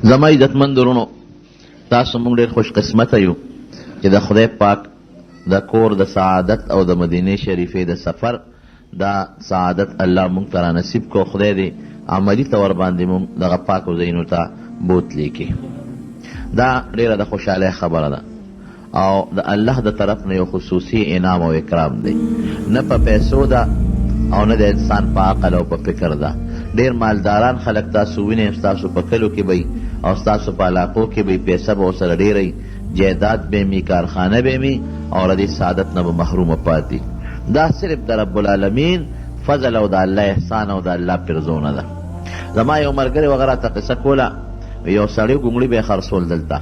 زما عزتمند ورونو، تاسو موږ ډېر خوش قسمته یو چې د خدای پاک د کور د سعادت او د مدینې شریفې د سفر دا سعادت الله موږ ته رانصیب کو. خدای دې عملي طور باندې موږ دغه پاکو ځایونو ته بوتلی کړي. دا ډېره د خوشحالۍ خبره ده او د الله د طرف نه یو خصوصي انعام او اکرام دی، نه په پیسو ده او نه د انسان په عقل او په فکر ده. ډېر مالداران خلک تاسو وینئ، ستاسو په کلو کې به او ستاسو په علاقو کې به پیسه به ورسره ډېره جایداد به می، کارخانه به می، او د دې سعادت نه به محرومه پاتې. دا صرف د رب العالمین فضل او د الله احسان او د الله پرزونه ده. زما یو ملګری وغیره ته قصه کوله، یو سړی ګونګړي به یې خرڅول دلته،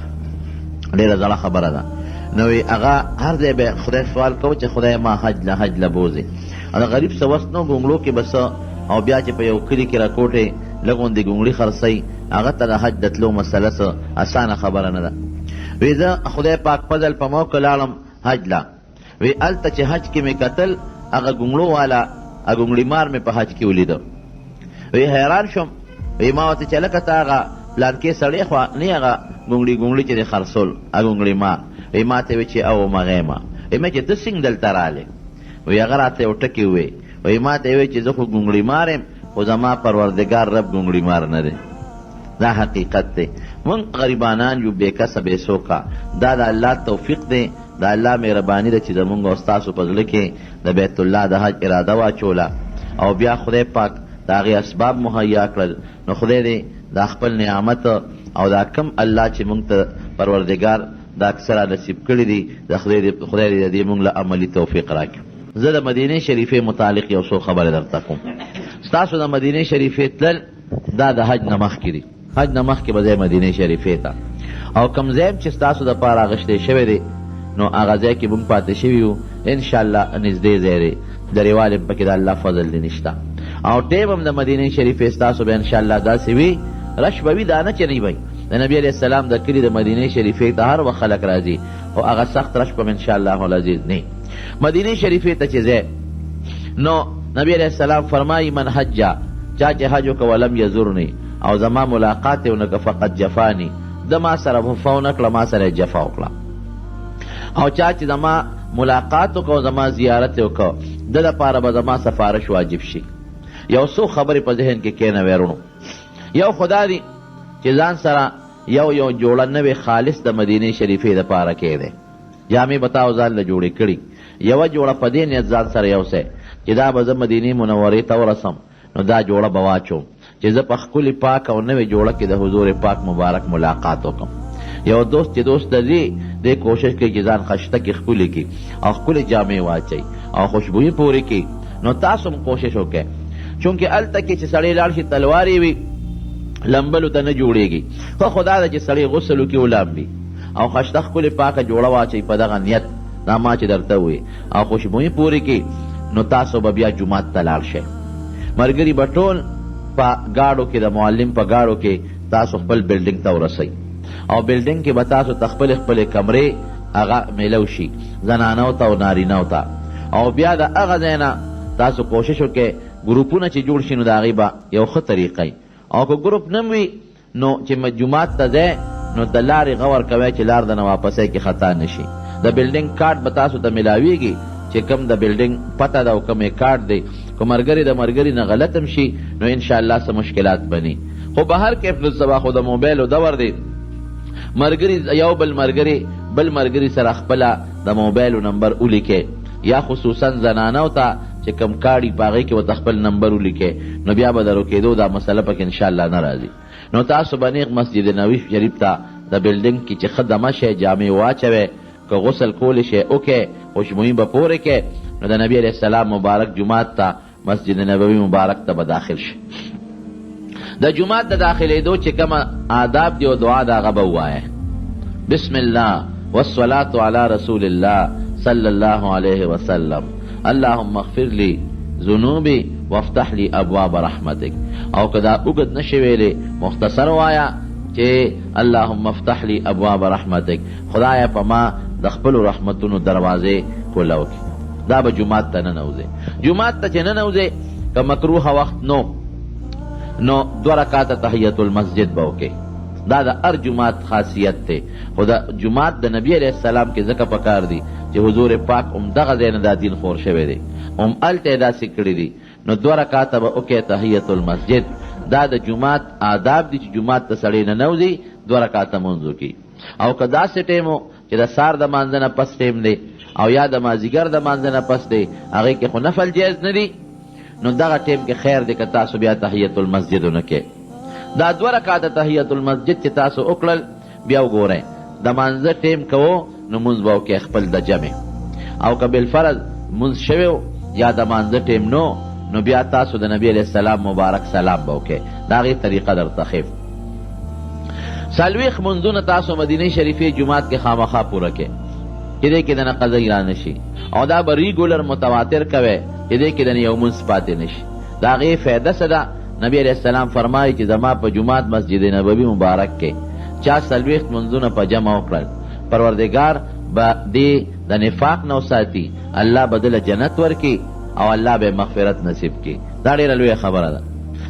ډېره زړه خبره ده. نو هغه هر ځای به خدای سوال کوو چې خدای ما حج له بوځې. د غریب څه وس نو ګونګړو کې بس، او بیا چې په یو کلي کې راکوټې لږ غوندې ګونګړي خرڅوي، هغه ته د حج د تلو مسله څه اسانه خبره نه ده. وی زه خدای پاک فضل په موقع لاړم حج لا، وی هلته چې حج کې مې کتل هغه ګونګړو والا ګونګړي مار مې په حج کې ولیده. وی حیران شوم، وی ما ورته چې لکه ته هغه پلانکې سړی خو نه هغه ګونګړي چې دې خرڅول ګونګړي مار. وی ما ته وی چې او مغې ما وی ما چې ته څنګه دلته راغلې؟ وی هغه راته یو ټکي ووی، وی ما ته وی چې زه خو ګونګړي مار یم، خو زما پروردګار رب ګونګړي مار نه دی. دا حقیقت دی. موږ غریبانان یو بې کسه بې سوکه. دا د الله توفیق دی، د الله مهرباني ده چې زمونږ او ستاسو په زړه کې د بیت الله د حج اراده واچوله او بیا خدای پاک د هغې اسباب مهیا کړل. نو خدای دې دا خپل نعمت او دا کم الله چې موږ ته پروردګار دا اکثره نصیب کړي دي، د خدای دې موږ له عملي توفیق راکړي. زه د مدینې شریفې متعلق یو څو خبرې درته کوم. ستاسو د مدینې شریفې تلل دا د حج نه مخکې دي. حج نه مخکې به ځای مدینې شریفې ته، او کوم ځای چې ستاسو دپاره اغوښتی شوی دی نو هغه ځای کې به موږ پاتې شوي یو انشاءالله. نږدې ځای دی، درېوال هم پکې د الله فضل دی نشته، او ټیم هم د مدینې شریفې ستاسو به انشاءالله داسې وي رش به وي، دا نه چې نه وي. د نبي علیه السلام د کلي د مدینې شریفې ته هر وخت خلک راځي، او هغه سخت رش به هم انشاءالله العزیز نه. مدینې شریفې ته چې ځای نو نبی علیه السلام فرمایي من حجه، چا چې حج وکړه ولم یزرني او زما ملاقات یې ونه کړه فقط جفانی، د ما سره وفا ونه کړه، ما سره جفا وکړه. او چا چې زما ملاقات وکړه او زما زیارت یې وکړه، د دپاره به زما سفارش واجب شي. یو څو خبرې په ذهن کې کښېنوئ ورونو. یو خدا دی چې ځان سره یو جوړه نوې خالص د مدینې شریفې دپاره کښېدی، جامې به تا او ځان له جوړې کړي. یوه جوړه په دې نیت ځان سره یوسی چې دا به زه مدینې منورې ته ورسم، نو دا جوړه به واچوم چې زه په ښکلي پاک او نوې جوړه کې د حضور پاک مبارک ملاقات وکړم. یو دوست چې دوست ته ځي دی کوشش کوي چې ځان خشته کې ښکلي کړي او ښکلې جامې واچوي او خوشبویي پورې کړي. نو تاسو هم کوشش وکړئ، چونکې هلته کې چې سړی لاړ شي تلوار یې وي لمبلو ته نه جوړېږي. خو خدا ده چې سړی غسل وکړي ولامبي او خشته ښکلې پاکه جوړه واچوي په دغه نیت، دا ما چې درته ووایي، او خوشبویي پورې کړي. نو تاسو به بیا جومات ته لاړ شئ. ملګري به ټول په گاڑو کې د معلم په گاڑو کې تاسو خپل بلډینګ ته ورسئ، او بلډینګ کې به تاسو ته خپلې کمرې هغه میلو شي زنانو ته او نارینهو ته. او بیا د هغه ځای نه تاسو کوشش وکړئ ګروپونه چې جوړ شي نو د هغې به یو ښه طریقه او که ګروپ نه وي نو چې جومات ته ځئ نو د لارې غور کوئ چې لار د نه واپسۍ کې خطا نه شي. د بلډینګ کارت به تاسو ته میلاویږي چې کم د بلډینګ پته ده او کم یې کارت دی. که مرګري د مرګري نه غلط هم شي نو انشاءالله څه مشکلات بني. خو به هر کیف د سبا خو د موبایلو دور دی، مرګري یو بل مرګري سره خپله د موبایلو نمبر ولیکئ، یا خصوصا زنانو ته چې کم کاړي په هغې کې ورته خپل نمبر ولیکئ، نو بیا به د روکېدو دا مسله پکې انشاءالله نه راځي. نو تاسو به نیغ مسجد نبوي شریف ته د بلډینګ کې چې ښه دمه شئ، جامې واچوئ، که غسل کولی شئ وکئ، خوشبویي به پورې کئ، نو د نبی علیه السلام مبارک جومات ته مسجد نبوي مبارک ته به داخل شي. د جومات د داخلېدو چې کومه آداب دی او دعا د هغه به ووایه. بسم الله والصلاة علی رسول الله صلی الله علیه وسلم، اللهم اغفر لی ذنوبی وافتح لی ابواب رحمتک. او که دا اوږد نشي ویلی مختصر وایه چې اللهم افتح لی ابواب رحمتک، خدایه په ما د خپلو رحمتونو دروازې کوله وکړي. دا به جومات ته ننوځئ. جومات ته چې ننوځئ که مکروه وخت نو 2 رکعاته تحیت المسجد به وکړئ. دا د هر جماعت خاصیت دی. خو د جماعت د نبی علیہ السلام کې ځکه پکار دی چې حضور پاک دغه ځای نه دا دین خور شوی دی، هلته یې داسې کړي دي. نو 2 رکعاته به وکړې تحیت المسجد. دا د جماعت آداب دي چې جماعت ته سړی ننوځي 2 رکعاته مونځ وکړي. او که داسې ټیم و چې د سار د مانځه نه پس ټیم دی او یا د مازدیګر د مانځه نه پس دی، هغې کې خو نفل جایز نه دی، نو دغه ټیم کې خیر دی که تاسو بیا تحیت المسجد ونه کې. دا 2 رکعاته تحیت المسجد چې تاسو وکړل، بیا وګورئ د مانځه ټیم کوو نو مونځ به وکړئ خپل د جمع، او که بالفرض مونځ شوی یا د مانځه ټیم نو بیا تاسو د نبی علیہ السلام مبارک سلام به وکړئ. د هغې طریقه درته ښیم. 40 منځونه تاسو مدینه شریفې جماعت کې خامخا پوره کړئ چې دې کې د نه قضا را نشي، او دا به ریګولر متواتر کوئ چې دې کې د نه یو منځ پاتې نشي. د هغې فایده څه ده؟ نبی علیہ السلام فرمایي چې زما په جماعت مسجد نبوي مبارک کې چا 40 منځونه په جمع وکړل، پروردګار به دې د نفاق نه وساتي، الله به دله جنت ورکړي او الله به مغفرت نصیب کړي. دا ډېره لویه خبره ده.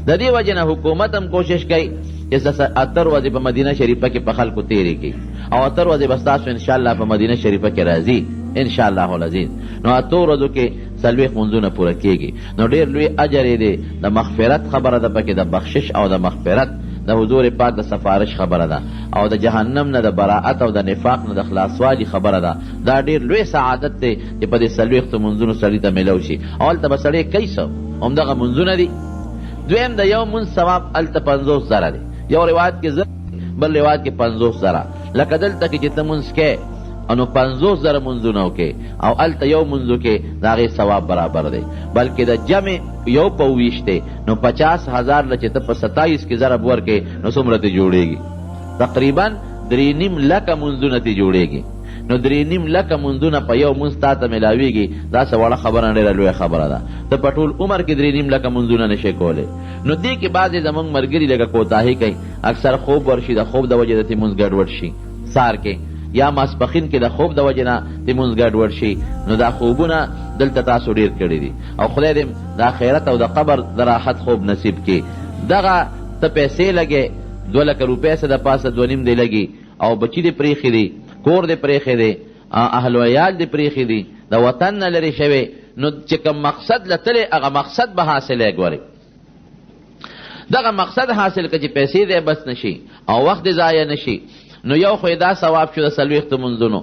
د دې وجې نه حکومت هم کوشش کوي چې 78 ورځې په مدینه شریفه کې په خلکو تېرې کړي، او 78 ورځې به ستاسو انشاءالله په مدینه شریفه کې راځي انشاءالله العزیز. نو 8 ورځو کې 40 منځونه پوره کېږي، نو ډېر لوی اجر یې دی. د مغفرت خبره ده پکې، د بخشش او د مغفرت، د حضور پاک د سفارش خبره ده، او د جهنم نه د براعت او د نفاق نه د خلاصوالي خبره ده. دا ډېر لوی سعادت دی چې په دې 40 منځونو سړي ته میلو شي. او هلته به سړی کوي څه؟ همدغه منځونه دي. دویم د یو منځ ثواب هلته 50 زره دی. یو روایت کې زر، بل روایت کې 50 زره. لکه دلته کې چې ته منځ کې نو 50 زره منځونه وکې، او هلته یو منځو کې د هغې ثواب برابر دی. بلکې د جمع یو په 20 دی، نو 50,000 له چې ته په 27 کې ضرب ورکې نو څومره ته جوړېږي؟ تقریبا 3.5 لکه منځونه ته جوړېږي. نو 3.5 لکه منځونه په یو منځ تا ته میلاویږي. دا څه وړه خبره نه، ډېره لویه خبره ده. ته په ټول عمر کې 3.5 لکه منځونه نشې کولی. نو دې کې بعضې زموږ ملګري لږه کوتاهي کوي، اکثر خوب ورشي، د خوب د وجې د ته منځ ګډوډ شي سار کې، یا ماسپخین کې د خوب د وجې نه د منځ ګډوډ شي. نو دا خوبونه دلته تاسو ډېر کړي دي، او خدای دې د آخرت او د قبر د راحت خوب نصیب کړي. دغه ته پیسې لګې 2 لکه روپۍ څه د پاسه 2.5 دی لګي، او بچي دې پرېښي دي، کور دې پرېښی دی، اهل ویال دې پرېښي دي، د وطن نه لرې شوی. نو چې کوم مقصد لتلی هغه مقصد به حاصلی. ګورئ دغه مقصد حاصل که چې پیسې دې بس نشي او وخت دې ضایع نشي، نو یو خو دا ثواب شو د 40 منځونو.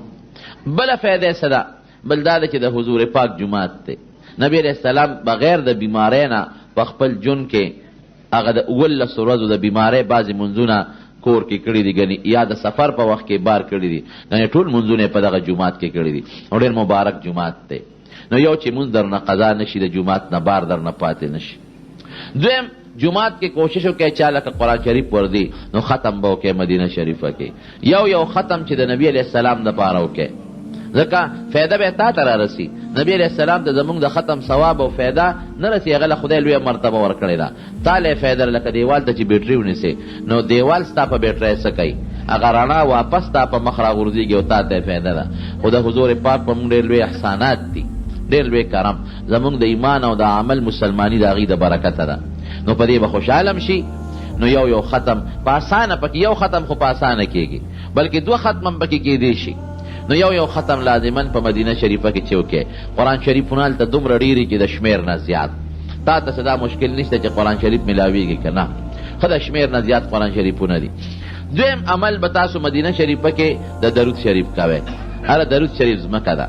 بله فایده څه ده؟ بل دا ده چې د حضور پاک جماعت دی. نبی علیہ السلام بغیر د بیماری نه په خپل ژوند کې هغه د 19 ورځو د بیماری بعضې منځونه کور کې کړي دي، ګنې یا د سفر په وخت کې بار کړي دي، ګنې ټول منځونه په دغه جماعت کې کړي دي. او ډېر مبارک جماعت دی. نو یو چې منځ در نه قضا نشي، د جماعت نه بار در نه پاتې نشي. دویم جماعت کې کوشش وکړئ چا لکه قرآن شریف وردي نو ختم به وکړئ مدینه شریفه کې. یو ختم چې د نبی علیہ السلام دپاره وکړئ، ځکه فایده به تا ته رارسي. نبی علیہ السلام ته زمونږ د ختم ثواب او فایده نه رسي، هغه له خدای لویه مرتبه ورکړې ده. تا له فایده لکه دیوال ته چې بیټري ونیسې، نو دیوال ستا په بیټرۍ څه کوي؟ هغه رڼا واپس تا په مخ راغورځېږي او تا ته فایده ده. خو د حضور پاک په موږ ډېر لوی احسانات دي، ډېر لوی کرم. زمونږ د ایمان او د عمل مسلماني د هغې د برکته ده. نو په دې به خوشحاله شي. نو یو ختم په اسانه، پکې یو ختم خو په اسانه کېږي، بلکې 2 ختم هم پکې کېدی شي. نو یو ختم لازمن په مدینه شریفه کې چې وکړې. قرآن شریفونه هلته دومره ډېرې چې د شمېر نه زیات، تا ته څه دا مشکل نشته چې قرآن شریف میلاویږي که نه، ښه د شمېر نه زیات قرآن شریفونه دي. دویم عمل به تاسو مدینه شریفه کې د درود شریف کوئ. هره درود شریف ځمکه ده،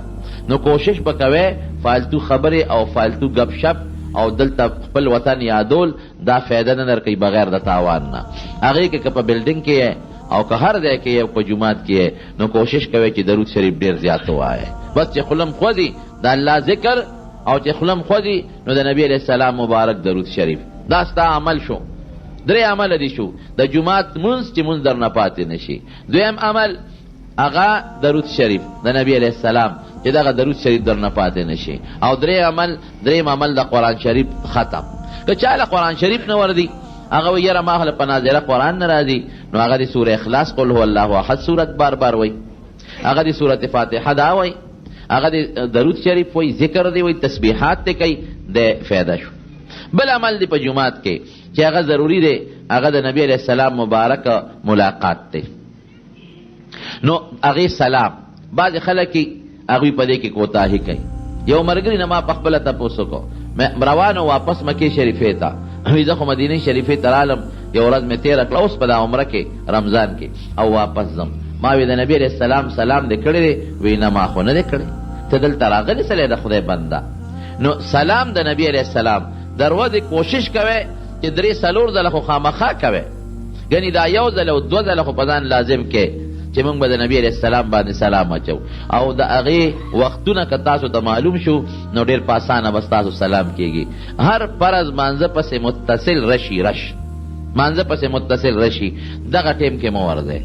نو کوشش به کوئ فالتو خبرې او فالتو گپ شپ او دلته خپل وطن یادول دا فایده نه درکوي بغیر د تاوان نه. هغې کې که په بلډینګ کې او که هر ځای کې یو په جومات کې نو کوشش کوئ چې درود شریف ډېر زیات ووایئ. بس چې خلم خوځي د الله ذکر، او چې خلم خوځي نو د نبی علیہ السلام مبارک درود شریف. دا ستا عمل شو. 3 عمل دي شو. د جومات منځ چې منځ در نه پاتې نشي. دویم عمل هغه درود شریف د نبی علیہ السلام چې دغه درود شریف در نه پاتې نشي. او دریم عمل د قرآن شریف ختم. که چا له قرآن شریف نه وردي هغه وایي یاره ما خو له په ناظره قرآن نه راځي، نو هغه د سوره اخلاص قل هو الله احد صورت بار بار وایي، هغه د سورت فاتحه دا وایي، هغه د درود شریف وایي، ذکر دی وایي، تسبیحات دی کوي، د فایده شو. بل عمل دی په جماعت کې چې هغه ضروری دی هغه د نبی علیہ السلام مبارک ملاقات دی. نو هغې سلام بعضې خلک هغوی په دې کې کوتاهي کوي. یو ملګري نه ما په خپله تپوس وکړو، روانو واپس مکې شریفې ته، وایي زه خو مدینې شریفې ته رالم، یو ورځ مې تېره کړه اوس په دا عمره کې رمضان کې او واپس ځم. ما وی د نبی علیہ السلام سلام دې کړی دی؟ وی نه ما خو نه دی کړی، ته دلته راغلی سلی د خدای بنده. نو سلام د نبی علیہ السلام دروازې کوشش کوئ چې 3-4 ځله خو خامخا کوئ، ګنې دا یو ځل او 2 ځله خو په ځان لازم کې چې موږ به د نبی علیہ السلام باندې سلام اچو. او د هغې وختونه که تاسو ته معلوم شو نو ډېر په اسانه به ستاسو سلام کېږي. هر فرض مانځه پسې متصل رشي، مانځه پسې متصل رشي، دغه ټیم کې مو ورځئ.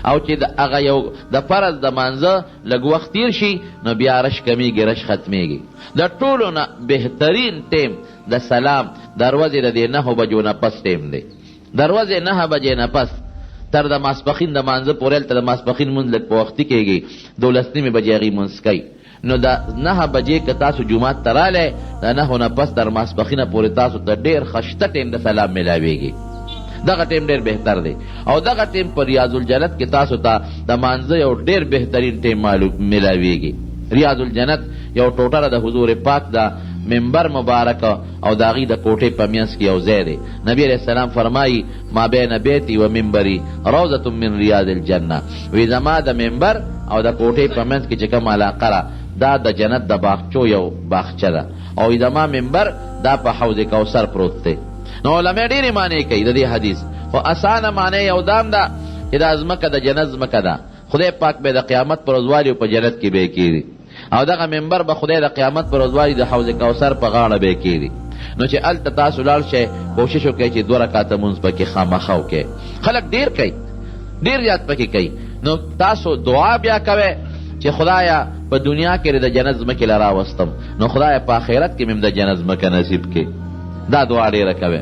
او چې هغه یو د فرض د مانځه لږ وخت تیر شي نو بیا رش کمیږي، رش ختمیږي. د ټولو نه بهترین ټیم د سلام دروازې د دې 9 بجو نه پس ټیم دی. دروازې 9 بجې نه پس تر د ماسپښین د مانځه پورې هلته د ماسپښین مونځ لږ په وختي کېږي، 12 بجې هغې مونځ کوي. نو د 9 بجې که تاسو جومات ته رالی د 9 نه پس تر ماسپښینه پورې تاسو ته ډېر خشته ټیم د سلام میلاویږي. دغه ټیم ډېر بهتر دی. او دغه ټیم په ریاض الجنت کې تاسو ته د مانځه یو ډېر بهترین ټیم میلاویږي. ریاض الجنت یو ټوټه د حضور پاک د منبر مبارک او د هغې د کوټې په منځ کې یو ځای دی. نبی علیہ السلام فرمایي ما بین بیتی و منبري روضة من ریاض الجنه، وی زما د منبر او د کوټې په منځ کې چې کوم علاقه ده دا د جنت د باغچو یو باغچه ده، او زما منبر دا په حوض کوثر پروت دی. نو علماء ډېرې معنی کوي د دې حدیث، خو اسانه معنی یو دام ده چې دا ځمکه د جنت ځمکه ده، خدای پاک به د قیامت پر ورځ والي په جنت کې به یې کېږي، او دغه منبر به خدای د قیامت پر ورځ والي د حوض کوثر په غاړه به یې کېږي. نو چې هلته تاسو لاړ شئ کوشش وکړئ چې 2 رکعته مونځ پکې خامخا وکړئ. خلک ډېر کوي، ډېر زیات پکې کوي. نو تاسو دعا بیا کوئ چې خدایا په دنیا کې د جنت ځمکې له راوستم، نو خدایا په آخرت کې مې د جنت ځمکه نصیب کړي. دا دعا ډېره کوئ.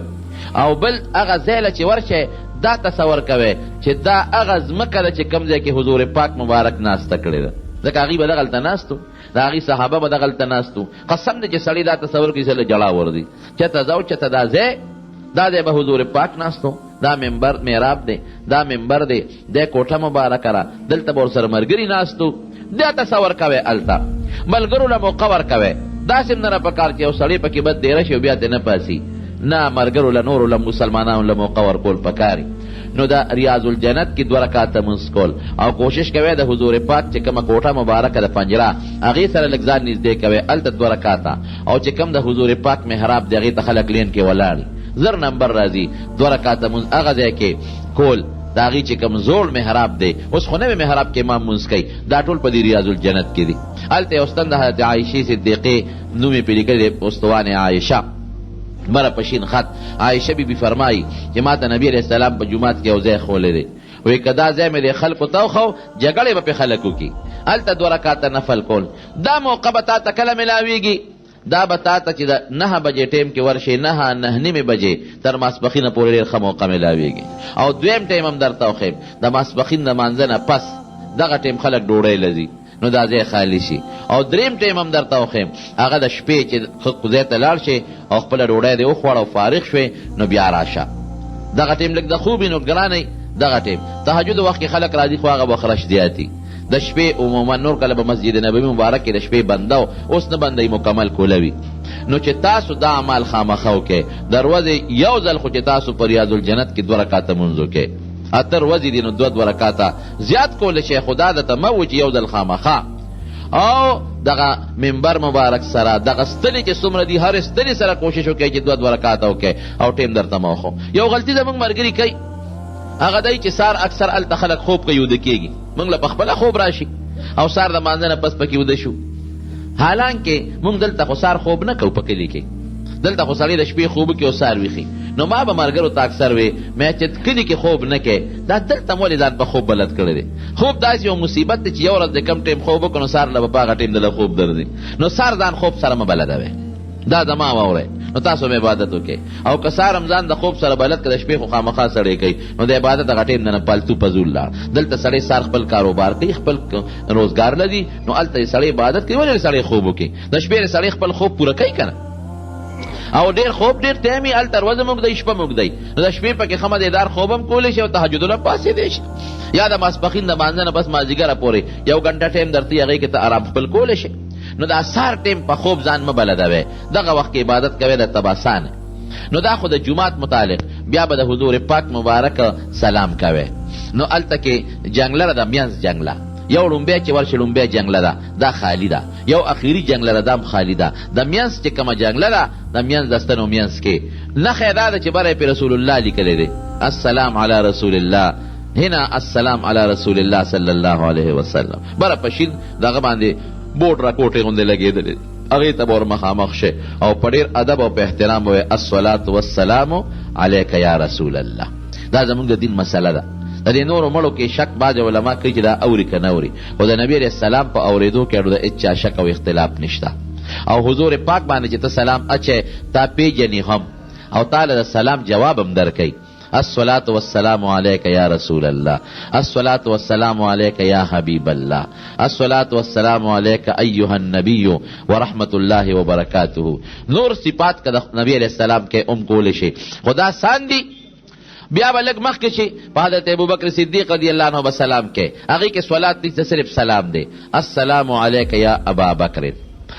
او بل هغه ځای له چې ورشئ دا تصور کوئ چې دا هغه ځمکه ده چې کوم ځای کې حضور پاک مبارک ناسته کړې ده، ځکه هغوی به دغلته ناستو، د هغې صحابه به دغلته ناستو. قسم دی چې سړی دا تصور کړي چې له جړا وردي چېرته ځو چېرته دا ځای به حضور پاک ناستو، دا منبر محراب دی، دا منبر دی، دا کوټه مبارکه ده، دلته به ورسره ملګري ناستو. دا تصور کوئ. هلته ملګرو له مو قور کوئ. داسې نه پکار چې یو سړی پکې بد دیره شي او بیا ترې نه پاسي، نه، ملګرو له نورو له مسلمانانو له مو قور کول پکاري. نو دا ریاض الجنت کې 2 رکعاته مونځ کول، او کوشش کوئ د حضور پاک چې کومه کوټه مبارکه د پنجره هغې سره لږ ځان نږدې کوئ، هلته 2 رکعاته. او چې کوم د حضور پاک محراب دی هغې ته خلک لین کې ولاړي، 0 نمبر راځي 2 رکعاته مونځ هغه ځای کې کول. د هغې چې کوم زوړ محراب دی، اوس خو نوی محراب کې امام مونځ کوي، دا ټول په دې ریاض الجنت کې دي. هلته یو ستن د حضرت عایشې صدیقې نوم یې پرې لیکلی دی، استوانې عایشه مره پشین خط. عایشه بی بی فرمایي چې ما ته نبی علیہ السلام په جومات کې یو ځای ښولی دی، وایي که دا ځای مې د خلکو ته وښو جګړې به پې خلک وکړي. هلته 2 رکعاته نفل کول. دا موقع به تا ته کله میلاویږي؟ دا به تا ته چې د 9 بجې ټیم کې ورشي، 9:09 بجې تر ماسپښینه پورې ډېر ښه موقع میلاویږي. او دویم ټیم هم درته وښیم، د ماسپښین د مانځه نه پس دغه ټیم خلک ډوډۍ لځي، نو دا ځای خالی شي. او دریم ټیم هم درته وښیم، هغه د شپې چې ځای ته لاړ شي او خپله ډوډۍ دې وخوړه او فارغ شوې نو بیا راشه. دغه ټیم لږ د خوبې نو ګرانئ. دغه ټیم تهجد وخت کې خلک راځي، خو هغه به خرش زیاتي. د شپې عموما نور کله به مسجد نبوي مبارک کې د شپې بنده و، اوس نه بندوي، مکمل کولوي. نو چې تاسو دا عمل خامخا وکئ، دروازې یو ځل خو چې تاسو په ریاض الجنت کې 2 رکعاته مونځ وکئ، اتر ورځې دي نو 2 رکعاته زیات کولی شئ، خو دا درته مه و چې یو ځل خامخا. او دغه منبر مبارک سره دغه ستنې چې څومره دي هر ستنې سره کوشش وکئ چې 2 رکعاته وکئ، او ټیم درته مه وښو. یو غلطي زموږ ملګري کوي، هغه دی چې سار اکثر هلته خلک خوب کوي، وده کېږي، موږ له پخپله خوب راشي او سار د مانځه نه پس پکې وده شو. حالانکې موږ دلته خو سار خوب نه کوو په کلي کې، دلته خو سړی د شپې خوب کې او سار ویښي. نو ما به ملګرو ته اکثر وی مې چې کلي کې خوب نه کوې، دا دلته مولې ځان په خوب بلد کړی دی. خوب داسې یو مصیبت دی چې یو ورځ د کم ټیم خوب وکړو نو سار له به په هغه ټیم دله خوب درځي. نو سار ځان خوب سره مه بلدوئ، دا زما واورئ. نو تاسو هم عبادت وکئ، او که سار هم ځان د خوب سره بلد که د شپې خو خامخا سړی کوي، نو د عبادت هغه ټیم نه پالتو پزول لاړ. دلته سړی سار خپل کاروبار کوي، خپل روزګار لدي، نو هلته سړی عبادت کوي. ولې سړی خوب وکړي؟ د شپې سړی خپل خوب پوره کوي که نه؟ او ډیر خوب ډیر ټایم یې هلته ورځ موږ دی شپه موږ دی نو د شپې پکې ښه مزېدار خوب هم کولی شي او تهجدونه پاڅېدی شي یا د ماسپښین د مانځه نه بس مازدیګره پورې 1 غنټه ټایم درته هغې کې ته آرام خپل کولی شي نو دا سار ټایم په خوب ځان مه بلدوی دغه وخت کې عبادت کوی درته به اسانه نو دا خو د جومات متعلق بیا به د حضور پاک مبارک سلام کوی نو هلته کې جنګله ده منځ جنګله یو لومبی چې ورشي لومبی جنګله ده دا خالی ده یو اخیري جنګله ده دا هم خالی ده د منځ چې کومه جنګله ده د منځ د ستنو منځ کې نښه دا ده چې بره پې رسول الله لیکلی دی السلام علی رسول الله هنا السلام علی رسول الله صلی الله علیه وسلم بره په شین دغه باندې بورډ راکوټې غوندې لګېدلې هغې ته به ور مخامخ شي او په ډېر ادب او په احترام به وایي الصلاة والسلام علیک یا رسول الله دا زموږ د دین مسله ده د دې نورو مړو کې شک بعض علما کوي چې دا اوري که نه اوري خو د نبي علیه السلام په اورېدو کې د هېچا شک او اختلاف نشته او حضور پاک باندې چې ته سلام اچې تا پیژنې هم او تعالی د سلام جواب هم درکوي الصلاة والسلام علیک یا رسول الله الصلاة والسلام علیک یا حبیب الله الصلاة والسلام علیک ایها النبی ورحمت الله وبرکاته نور صفات که د نبی علیه السلام کې کولی شي خدا سان دی بیا به لږ مخکې شي په حضرت ابوبکر صدیق رضی الله عنه به سلام کې هغې کې صلات نشته صرف سلام دی السلام علیک یا ابا بکر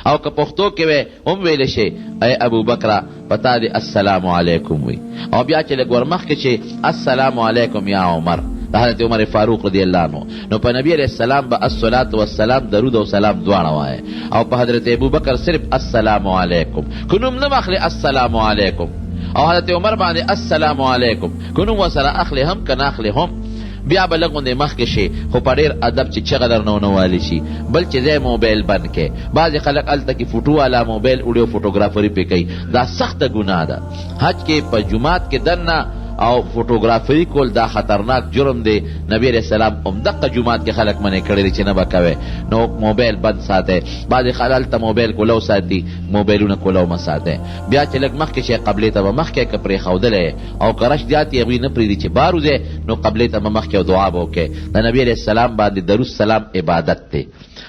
او که پښتو کې وی هم ویلی شي ای ابوبکره پتا دی السلام علیکم وی او بیا چې لږ ورمخکې شي السلام علیکم یا عمر د حضرت عمر فاروق رضی الله عنه نو په نبی علیه السلام به الصلاة والسلام درود او سلام دواړه وایه او په حضرت ابوبکر صرف السلام علیکم که نوم نه اخلي السلام علیکم او حضرت عمر باندې السلام علیکم که نوم ورسره اخلي هم که نه اخلي هم بیا به لږ غوندې مخکې شي خو په ډېر ادب چې چغه درنه ونه والي شي بل چې ځای موبایل بند کې بعضې خلک هلته کې فوټو والا موبایل وډیو فوټوګرافري پې کوي دا سخته ګناه ده حج کې په جومات کې دننه او فوټوګرافري کول دا خطرناک جرم دی نبی علیه السلام همدغه جومات کې خلک منې کړی دی چې نه به کوی نو موبایل بند ساتئ بعضې خلک هلته موبایل کولو ساتي موبایلونه کولو مه ساتئ بیا چې لږ مخکې شي قبلې ته به مخکې که پرېښودلی او که رش زیات یې هغوی نه پرېږدي چې بار وځئ نو قبلې ته به مخکې او دعا به وکړئ د نبي علیه السلام باندې درود سلام عبادت دی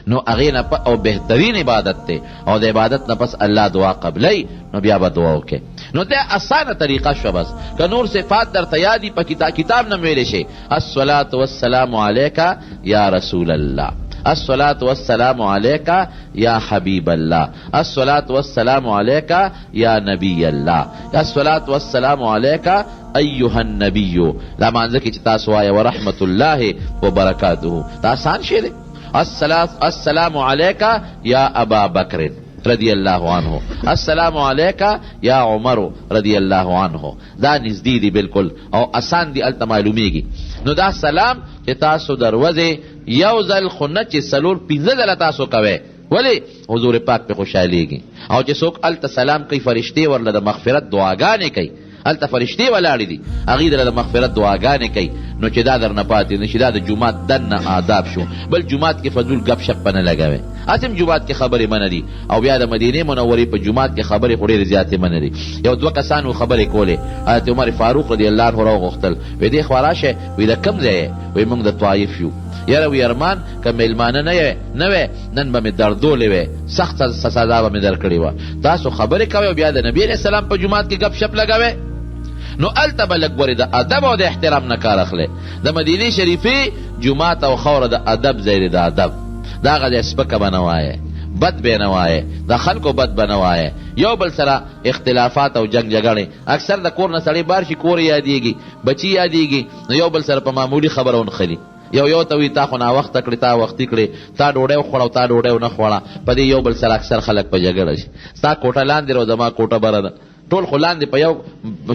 نو هغې نه او بهترین عبادت دی او د عبادت نه پس الله دعا قبلی نو بیا به دعا وکړئ نو دا اسانه طریقه شوه بس که نور صفات درته یادي په کتاب نه ویلی شي الصلاة والسلام علیک یا رسول الله الصلاة والسلام علیک یا حبیب الله الصلاة والسلام علیک یا نبی الله الصلاة والسلام علیک ایها النبی دا مانځه کې چې تاسو وایه ورحمت الله وبرکاته دا آسان شی دی السلام علیک یا ابا بکر رضی الله عنه السلام علیک یا عمر رضی الله عنه دا نزدې دی بالکل او آسان دی هلته معلومیږي نو دا سلام چې تاسو دروځئ یو ځل خو نه چې 4-5 ځله تاسو کوئ ولې حضور پاک پې خوشحالیږي او چې څوک هلته سلام کوي فرشتې ورله د مغفرت دعاګانې کوي هلته فرشتې ولاړې دي هغوی دله د مغفرت دعاګانې کوي نو چې دا درنه پاتې نه شي دا د جومات دننه آداب شو بل جومات کې فضول ګپ شپ نه لګوئ هسې جومات کې خبرې منه دي او بیا د مدینې منورې په جومات کې خبرې خو ډېرې زیاتې منه دي یو 2 کسانو خبرې کولې حضرت عمر فاروق رضی الله عنه راوغوښتل وی دې خوا راشه وی د کوم ځای یې وی موږ د طایف یو یاره وی ارمان که میلمانه نه وی نن به مې دردولې وی سخت سزا به مې درکړې وه تاسو خبرې کوئ او بیا د نبي علیه السلام په جومات کې ګپ شپ لګوئ نو هلته به لږ ورې د ادب او د احترام نه کار اخلی د مدینې شریفې جومات او خاوره د ادب ځای دی د ادب د هغه ځای سپکه به نه وایې بد به نه وایې د خلکو بد به نه وایې یو بل سره اختلافات او جنگ جګړې اکثر د کور نه سړی بار شي کور یادېږي بچي یادېږي نو یو بل سره په معمولي خبره ونښلي یو ته وي تا خو ناوخته کړې تا وختي کړې تا ډوډۍ وخوړه او تا ډوډۍ ونه خوړه په دې یو بل سره اکثر خلک په جګړه شي ستا کوټه لاندې رو زما کوټه بره ده ټول خو لاندې په یو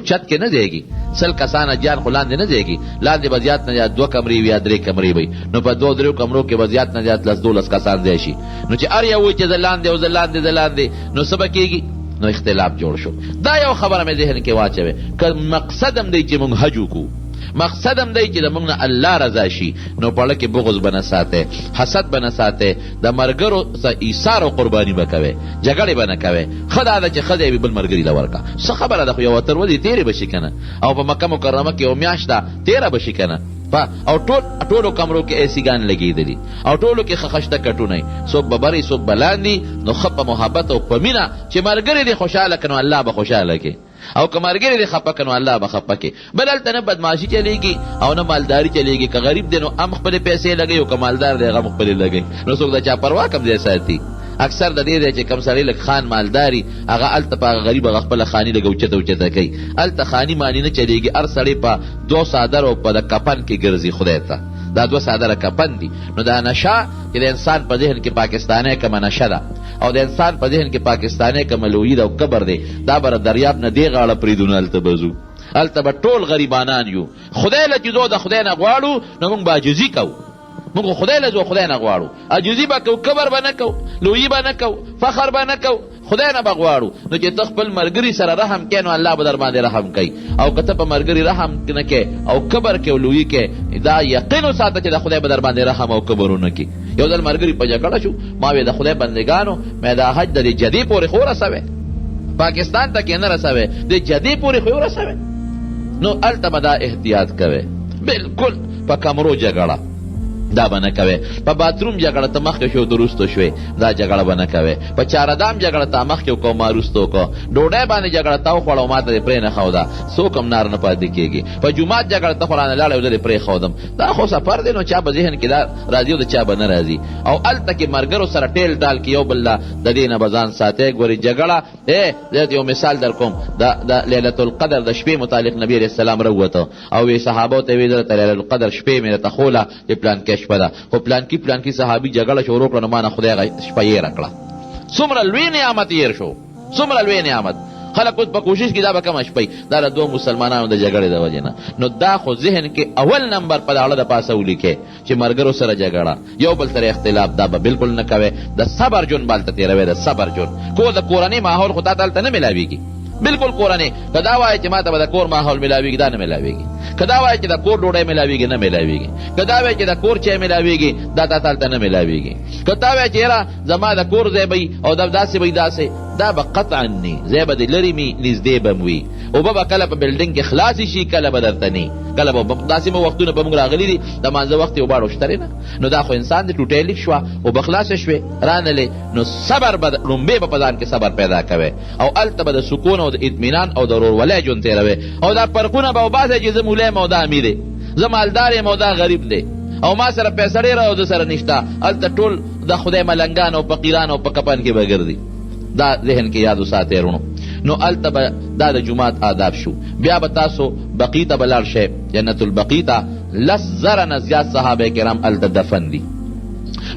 چت کې نه ځایږي 100 کسانه جان خو لاندې نه ځایږي لاندې به زیات نه زیات 2 کمرې وي یا 3 کمرې وي نو په 2-3 کمرو کې به زیات نه زیات 10-12 کسان ځای شي نو چې هر یو وایي چې زه لاندې او زه لاندې نو څه به کېږي نو اختلاف جوړ شو دا یو خبره مې ذهن کې واچوې که مقصد هم دی چې موږ حج وکړو مقصد هم دی چې د موږ نه الله رضا شي نو په اړه کې بغض به نه ساتئ حسد به نه ساتئ د ملګرو څه ایثار او قرباني به کوئ جګړې به نه کوئ ښه دا ده چې ښځه یې بل ملګري له ورکړه څه خبره ده خو یو اتر ورځې تېرې به شي که نه او په مکه مکرمه کې یو میاشت ده تېره به شي که نه او ټولو کمرو کې ایسی ګان لګېدلي او ټولو کې خخشته کټونه څوک به برې څوک به لاندې نو ښه په محبت او په مینه چې ملګري دې خوشحاله کړي نو الله به خوشحاله کړي او که ملګري دې خفه کړي نو الله به خفه کړي. بل هلته نه بدماشي چلېږي او نه مالداري چلېږي. که غریب دی نو هم خپلې پیسې لګوي او که مالدار دی هغه هم خپلې لګوي نو څوک د چا پروا کم ځای ساتي. اکثر د دې دی چې کم سړی لږ خان مالداري هغه هلته په هغه غریب هغه خپله خاني لږ اوچته اوچته کوي. هلته خاني ماني نه چلېږي. هر سړی په 2 څادر او په د کپن کې ګرځي خدای ته. دا 2 څادره کپن دي. نو دا نشه چې د انسان په ذهن کې پاکستانی کومه نشه ده او د انسان په ذهن کې پاکستانی کومه لویي او کبر دی دا به دریاب نه دې غاړه پرېږدو نه هلته به ځو. هلته به ټول غریبانان یو. خدای له چې زو د خدای نه غواړو نو موږ به عاجزي کوو. موږ خدای له زو خدای نه غواړو. عاجزي به کوو، کبر به نه کوو، لویي به نه کوو، فخر به نه کوو، خدای نه به غواړو. نو چې ته خپل ملګري سره رحم کوې نو الله به در باندې رحم کوي. او که ته په ملګري رحم نه کوې او کبر کوې او لویي کوې دا یقین وساته چې د خدای به در باندې رحم او کبر ونه کړي. یو ځل ملګري په جګړه شو ما وې د خدای بندګانو مې دا حج د جدې پورې خو رسوې پاکستان ته کې نه رسوې د جدې پورې خو رسوې. نو هلته به دا احتیاط کوې. بلکل په کمرو جګړه دا به نه کوې. په باتروم جګړه ته مخکې شو درسته شوې دا جګړه به نه کوې. په چاردام جګړه ته مخکې وکړو ما وروسته وکړو. ډوډۍ باندې جګړه ته وخوړه او ما ته دې پرې نه ښوده څوک هم نار نه پاتې کېږي. په جومات جګړه ته خو رانه لاړی او زه دې پرې ښودم. دا خو سفر دی نو چا به ذهن کې دا راځي او د چا به نه راځي. او هلته کې ملګرو سره ټیل ډال کې یو بل د دې نه به ځان ساتئ. ګورې جګړه زه یو مثال در کوم د لیلة القدر د شپې متعلق نبي علیه السلام راووته او وی صحابو ته ویې درته لیلة القدر شپې مې درته ښوله چې پلان کې شپه ده خو پلانکي صحابي جګړه شروع کړه نو ما نه خدای شپه یېره کړه. څومره لوی نعمت یېر شو، څومره لوی نعمت. خلک اوس په کوشش کې دا به کمه شپئ دا د 2 مسلمانانو د جګړې د وجې نه. نو دا خو ذهن کې اول نمبر په داړه د پاسه ولیکې چې ملګرو سره جګړه یو بل سره اختلاف دا به بالکل نه کوې. د صبر جون بالته تېروې د صبر جون کو د کورنۍ ماحول خو تا ته هلته نه میلاویږي. بالکل کورنۍ که دا وایي چې ما ته به د کور ماحول میلاویږي دا نه میلاویږي. که دا وایي چې د کور ډوډۍ میلاویږي نه میلاویږي. که دا وایي چې د کور چای میلاویږي دا تا ته هلته نه میلاویږي. که تا وایي چې یاره زما د کور ځای به او داسې به داسې دا به قطعا نی ځای به د لرې مي نږدې به م وي. اوبه به کله په بلډینګ کې خلاصې شي کله به درته نی کله به داسې مو وختونه به موږ راغلي دي د مانځه وخت یې اوبه شترې نه. نو دا خو انسان د ټوټۍ لیک شوه اوبه خلاصې شوې رانلې. نو صبر به لومبې به په ځان کې صبر پیدا کوې او هلته به د سکون او د اطمینان او د ورورولۍ ژوند تېروې. او دا فرقونه به وباسئ چې زه مولی یم او دا امیر دی، زه مالدار یم او دا غریب دی او ما سره پیسه ډېره او د سره نشته. هلته ټول د خدای ملنګان او فقیران او په کپن کې به ګرځي. دا ذهن کې یاد وساتئ رونو. نو هلته به دا د جومات آداب شو. بیا به تاسو بقي ته به لاړ شئ جنت البقي ته 10,000 نه زیات صحابه کرام هلته دفن دي.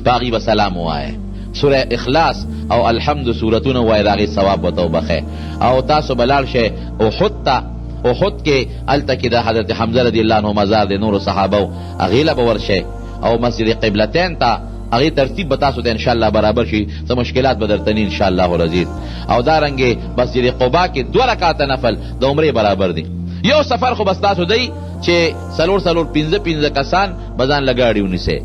په هغې به سلام ووایئ. سوره اخلاص او الحمد سورتونه ووایئ د هغې ثواب به ته وبخئ. او تاسو به لاړ شئ احد ته. احد کې هلته کې د حضرت حمزه رضی الله عنه مزار د نورو صحابو هغې له به ورشئ. او مسجد قبلتین ته هغې ترتیب به تاسو ته انشاءالله برابر شي څه مشکلات به درته نی انشاءالله العزیز. او دارنګې مسجد قبا کې 2 رکعاته نفل د عمرې برابر دي. یو سفر خو بس تاسو دی چې څلور 15 کسان به ځان له ګاډي ونیسئ.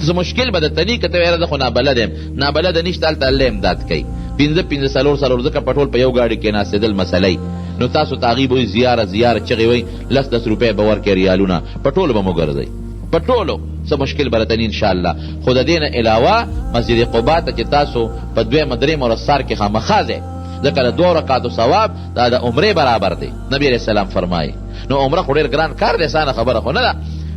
څه مشکل به درته نی که ته ویره زه خو نابلد یم نابلده نشته هلته الله امداد کوي. 15 څلور ځکه په ټول په یو ګاډي کې ناستېدل مسئله نو تاسو ته هغې به وایي زیاره چغې وایي 10 روپۍ به ورکړئ ریالونه په ټولو به مو ګرځئ په ټولو څه مشکل به راته نی انشاءالله. خو د دې نه علاوه مسجد قبا ته چې تاسو په 2 درېم او سار کې خامخا ځئ ځکه د 2 رکعاتو ثواب دا د عمرې برابر دی. نبی علیه السلام فرمایي نو عمره خو ډېر ګران کار دی اسانه خبره خو نه ده.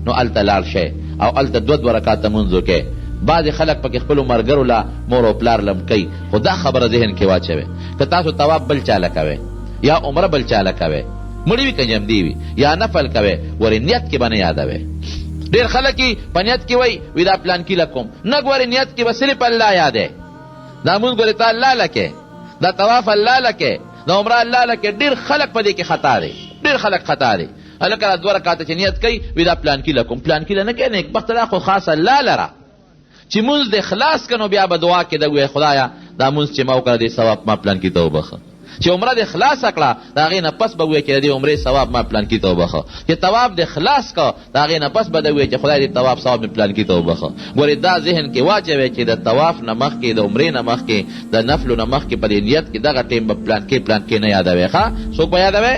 نو هلته لاړ شئ او هلته 2 رکعاته لمونځ وکئ. بعضې خلک پکې خپلو ملګرو له مور او پلار لم کوي خو دا خبره ذهن کې واچوئ که تاسو طواف بل چاله کوئ یا عمره بل چاله کوئ مړي وي که جمدي وي یا نفل کوئ ورې نیت کې به نه یادوئ. ډېر خلک یې په نیت کې وایي دا پلانکي له کوم نه ګورې نیت کې به صرف الله یادی. دا مونځ ګورې ته الله لکې دا طواف الله لکې دا عمره الله لکې. ډېر خلک په دې کې خطا دی ډېر خلک خطا دی. هلکه 2 رکعاته چې نیت کوي وي دا پلانکي له کوم پلانکي له نه کوي نیکبخته دا خو خاص الله لره چې مونځ د خلاص کنو بیا به دعا کې د وی خدایا دا مونځ چې ما وکړه دې ثواب ما پلانکي ته وبخه. چې عمره د خلاص کړه د هغې نه پس به وایي چې د دې عمرې ثواب ما پلانکي ته وبخه. چې طواف د خلاص کړه د هغې نه پس به د وایي چې خدای دې طواف ثواب مې پلانکي ته وبخه. ګورې دا ذهن کې واچوئ چې د طواف نه مخکې د عمرې نه مخکې د نفلو نه مخکې په دې نیت کې دغه ټیم به پلانکي نه یادوئ. ښه څوک به یادوئ؟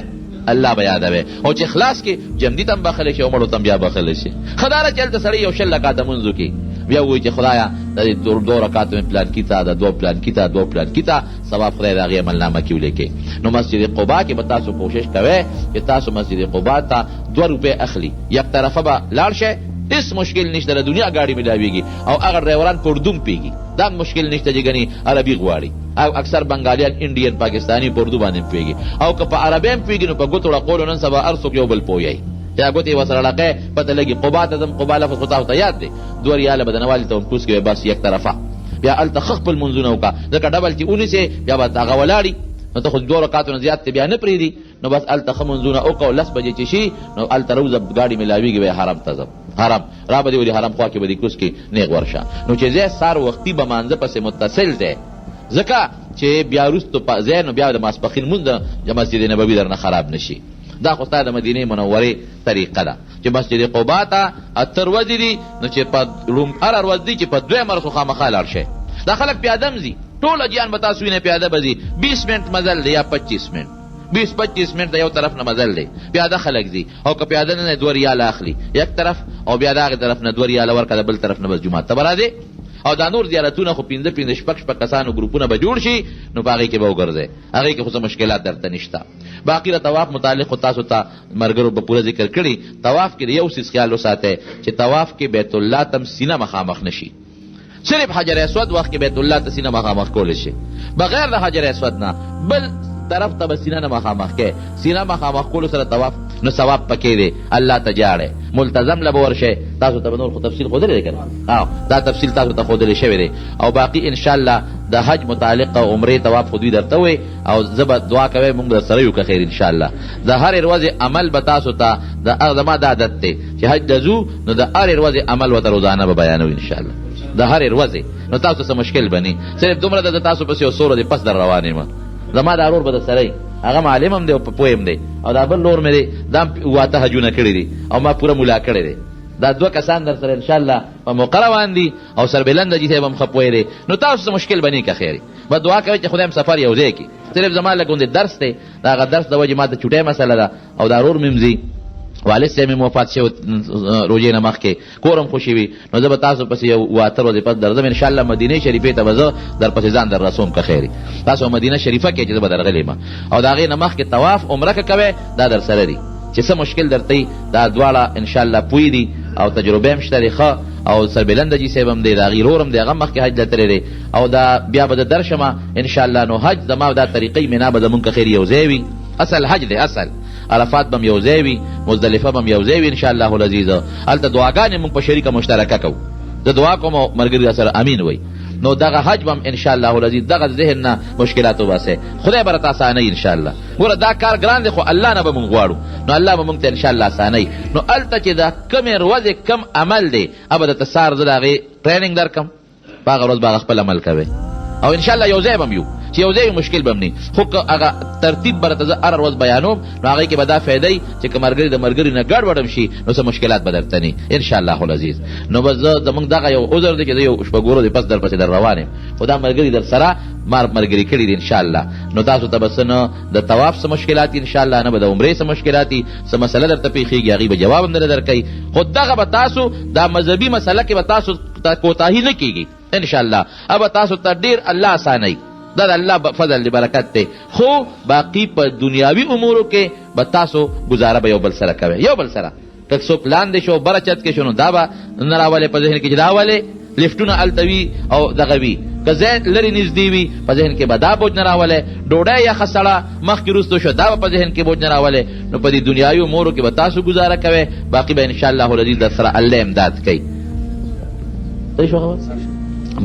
الله به یادوي او چې خلاص کې جمدي ته هم بخلی شي او مړو ته هم بیا بخلی شي. ښه دا ده چې هلته سړی یو 6 رکعته لمونځ وکړي بیا وایي چې خدایه د دې 2 رکعاتو مې پلانکي ته د 2 پلانکي ته 2 پلانکي ته ثواب خدای د هغې عملنامه کې ولیکي. نو مسجد قبا کې به تاسو کوشش کوئ چې تاسو مسجد قبا ته 2 روپۍ اخلي، یک طرفه به لاړ شئ، هیڅ مشکل نشته، د دنیا ګاډي ملاویږي او هغه ډرایوران په اردو پیږي، دا مشکل نشته چې ګنې عربي غواړي او اکثر بنګالیان انډین پاکستانی په اردو باندې پیږي او که په عربي هم پیږي نو په ګوتو ړقولو نن سبا هر څوک یو بل پوهیږي چې ګوتې ورسره لقی پته لګي. قبا ته ځم، قبا لفظ خو تاسو ته یاد دی، 2 ریاله به د نوالي ته هم کوز کوې بس یک طرفه، بیا هلته ښه خپل منځونه وکړه ځکه ډبل چې ونیسې بیا به هغه ولاړي نو ته خو 2 رکعاتو نه زیات ته بیا نه پرېږدي، نو بس هلته ښه منځونه وکړه 10 بجې چې شي نو هلته روزه ګاډي ملاویږي بیا حرم ته ځم، حرم را به دې ولي حرم خوا کې به دې کوز کې نیغ ورشه. نو چې ځای سار وختي به مانځه پسې متصل دی ځکه چې بیا وروستو ځای نو بیا د ماسپښین لمونځ د مسجد نبوي درنه خراب نشي. دا خو ستا د مدینې منورې طریقه ده چې مسجد قبا ته 8 ورځې دي نو چې په هره ورځ دي چې په 2 ورځو خامخا لاړ شئ. دا خلک پیاده هم ځي، ټول اجیان به تاسو وینئ پیاده به ځي، 20 منټ مزل دی یا 25 منټ، 20-25 منټ د یو طرف نه مزل دی، پیاده خلک ځي او که پیاده نه 2 ریاله اخلي یک طرف او بیا د هغې طرف نه 2 ریاله ورکړه د بل طرف نه بس جومات ته به راځې او دا نور زیارتونه خو 15 شپږ کسانو ګروپونه به جوړ شي نو په هغې کې به وګرځئ، هغې کې خو څه مشکلات درته نشته. باقي د طواف متعلق خو تاسو ته ملګرو به پوره ذکر کړي. طواف کې د یو څیز خیال وساتئ چې طواف کې بیت الله ته سینه مخامخ نشي، صرف حجر اسود وخت کې بیت الله ته سینه مخامخ کولی شي، بغیر د حجر اسود نه بل طرف ته به سینه نه مخامخ کې، سینه مخامخ کولو سره طواف نو ثواب پکې دی، الله ته جاړئ، ملتزم له به ورشئ. تاسو ته به نور خو تفصیل ښودلی دی که نه؟ دا تفصیل تاسو ته ښودلی شوی دی. او باقي انشاءالله د حج متعلق او عمرې طواف خو دوی درته وی او زه به دعا کوئ مونږ در سره یو که خیر انشاءالله. د هرې ورځې عمل به تاسو ته زما دا عادت دی چې حج ته ځو نو د هرې ورځې عمل ورته روزانه به بیانوو انشاءالله، د هرې ورځې نو تاسو څه مشکل به نه، صرف دومره ده د تاسو پسې یو څو ورځې پس در روان یم، زما دا ورور به در سره هغه معلم هم دی او پوه هم دی او دا بل لور مې دی دا 8 حجونه کړي دي او ما پوره ملا کړی دی، دا 2 کسان در سره انشاءالله په موقع روان دي او سربلند جي صاحب هم ښه پوه دی. نو تاسو څه مشکل به نه که خیر به دعا کوئ چې خدای هم سفر یو ځای کړي. صرف زما لږ غوندې درس دی، د هغه درس د وجې ما ته چوټۍ مسله ده او دا رور مې هم ځي، والد صاحب مې وفات شوی روژې نه مخکې، کور هم خوشي وي، نو زه به تاسو پسې یو 8 ورځې پس درځم انشاءالله. مدینې شریفې ته به زه در پسې ځان در رسوم که خیر تاسو مدینه شریفه کې چې زه به درغلی یم او د هغې نه مخکې طواف عمره که کوئ دا در سره دي چې څه مشکل درته دا دواړه انشاءالله پوی دي او تجربه هم شته دی ښه او سربلند جي صاحب هم دی، د هغې رور هم دی، هغه هم مخکې حج ته تللی دی او دا بیا به زه درشمه انشاءالله. نو حج زما دا طریقې مینا به زمونږ که خیر یو ځای وي، اصل حج دی، اصل عرفات بم یو ځای وي، مزدلفه بم یو ځای وي انشاءالله العزیز. هلته دعاګانې مونږ په شریکه مشترکه کوو، زه دعا کوم او ملګري سره امین وایي. نو دغه حج بم انشاءالله العزیز دغه ذهن نه مشکلات وباسئ، خدای به راته اسانوي انشاءالله. ګوره دا کار ګران دی خو الله نه به مونږ غواړو نو الله به مونږ ته انشاءالله اسانوي. نو هلته چې دا کمې ورځې کم عمل دی ابه درته سهار زه د هغې ټریننګ درکړم، په هغه ورځ به هغه خپل عمل کوئ او انشاءالله یو ځای به م یو چې یو ځای مشکل به م نه، خو که هغه ترتیب به راته زه هره ورځ بیانوم نو هغې کې به دا فایده وي چې که ملګري د ملګري نه ګډ وډم شي نو څه مشکلات به درته نه انشاءالله العزیز. نو بس زه زمونږ دغه یو عذر دی چې زه یو 6 ورځې پس در پسې در روان یم، خو دا ملګري در سره ملګري کړي دي انشاءالله. نو تاسو ته به څه نه د طواف څه مشکلات انشاءالله نه به د عمرې څه مشکلات څه مسله درته پیښېږي هغې به جواب هم درله درکوي، خو دغه به تاسو دا مذهبي مسله کې به تاسو کوتاهي نه کېږي انشاءالله، ابه تاسو ته ډېر الله اسانوي، دا د الله فضل دی برکت دی. خو باقي په دنیاوي امورو کې به تاسو ګزاره به یو بل سره کوئ، یو بل سره که څوک لاندې شو بره چت کې شو نو دا به نه راولئ په ذهن کې چې دا ولې لفټونه هلته وي او دغه وي، که ځای لرې نږدې وي په ذهن کې به دا بوج نه راولئ، ډوډۍ یخه سړه مخکې وروستو شو دا به په ذهن کې بوج نه راولئ. نو په دې دنیاوي امورو کې به تاسو ګزاره کوئ، باقي به انشاءالله العزیز در سره الله امداد کوي. صحیح شو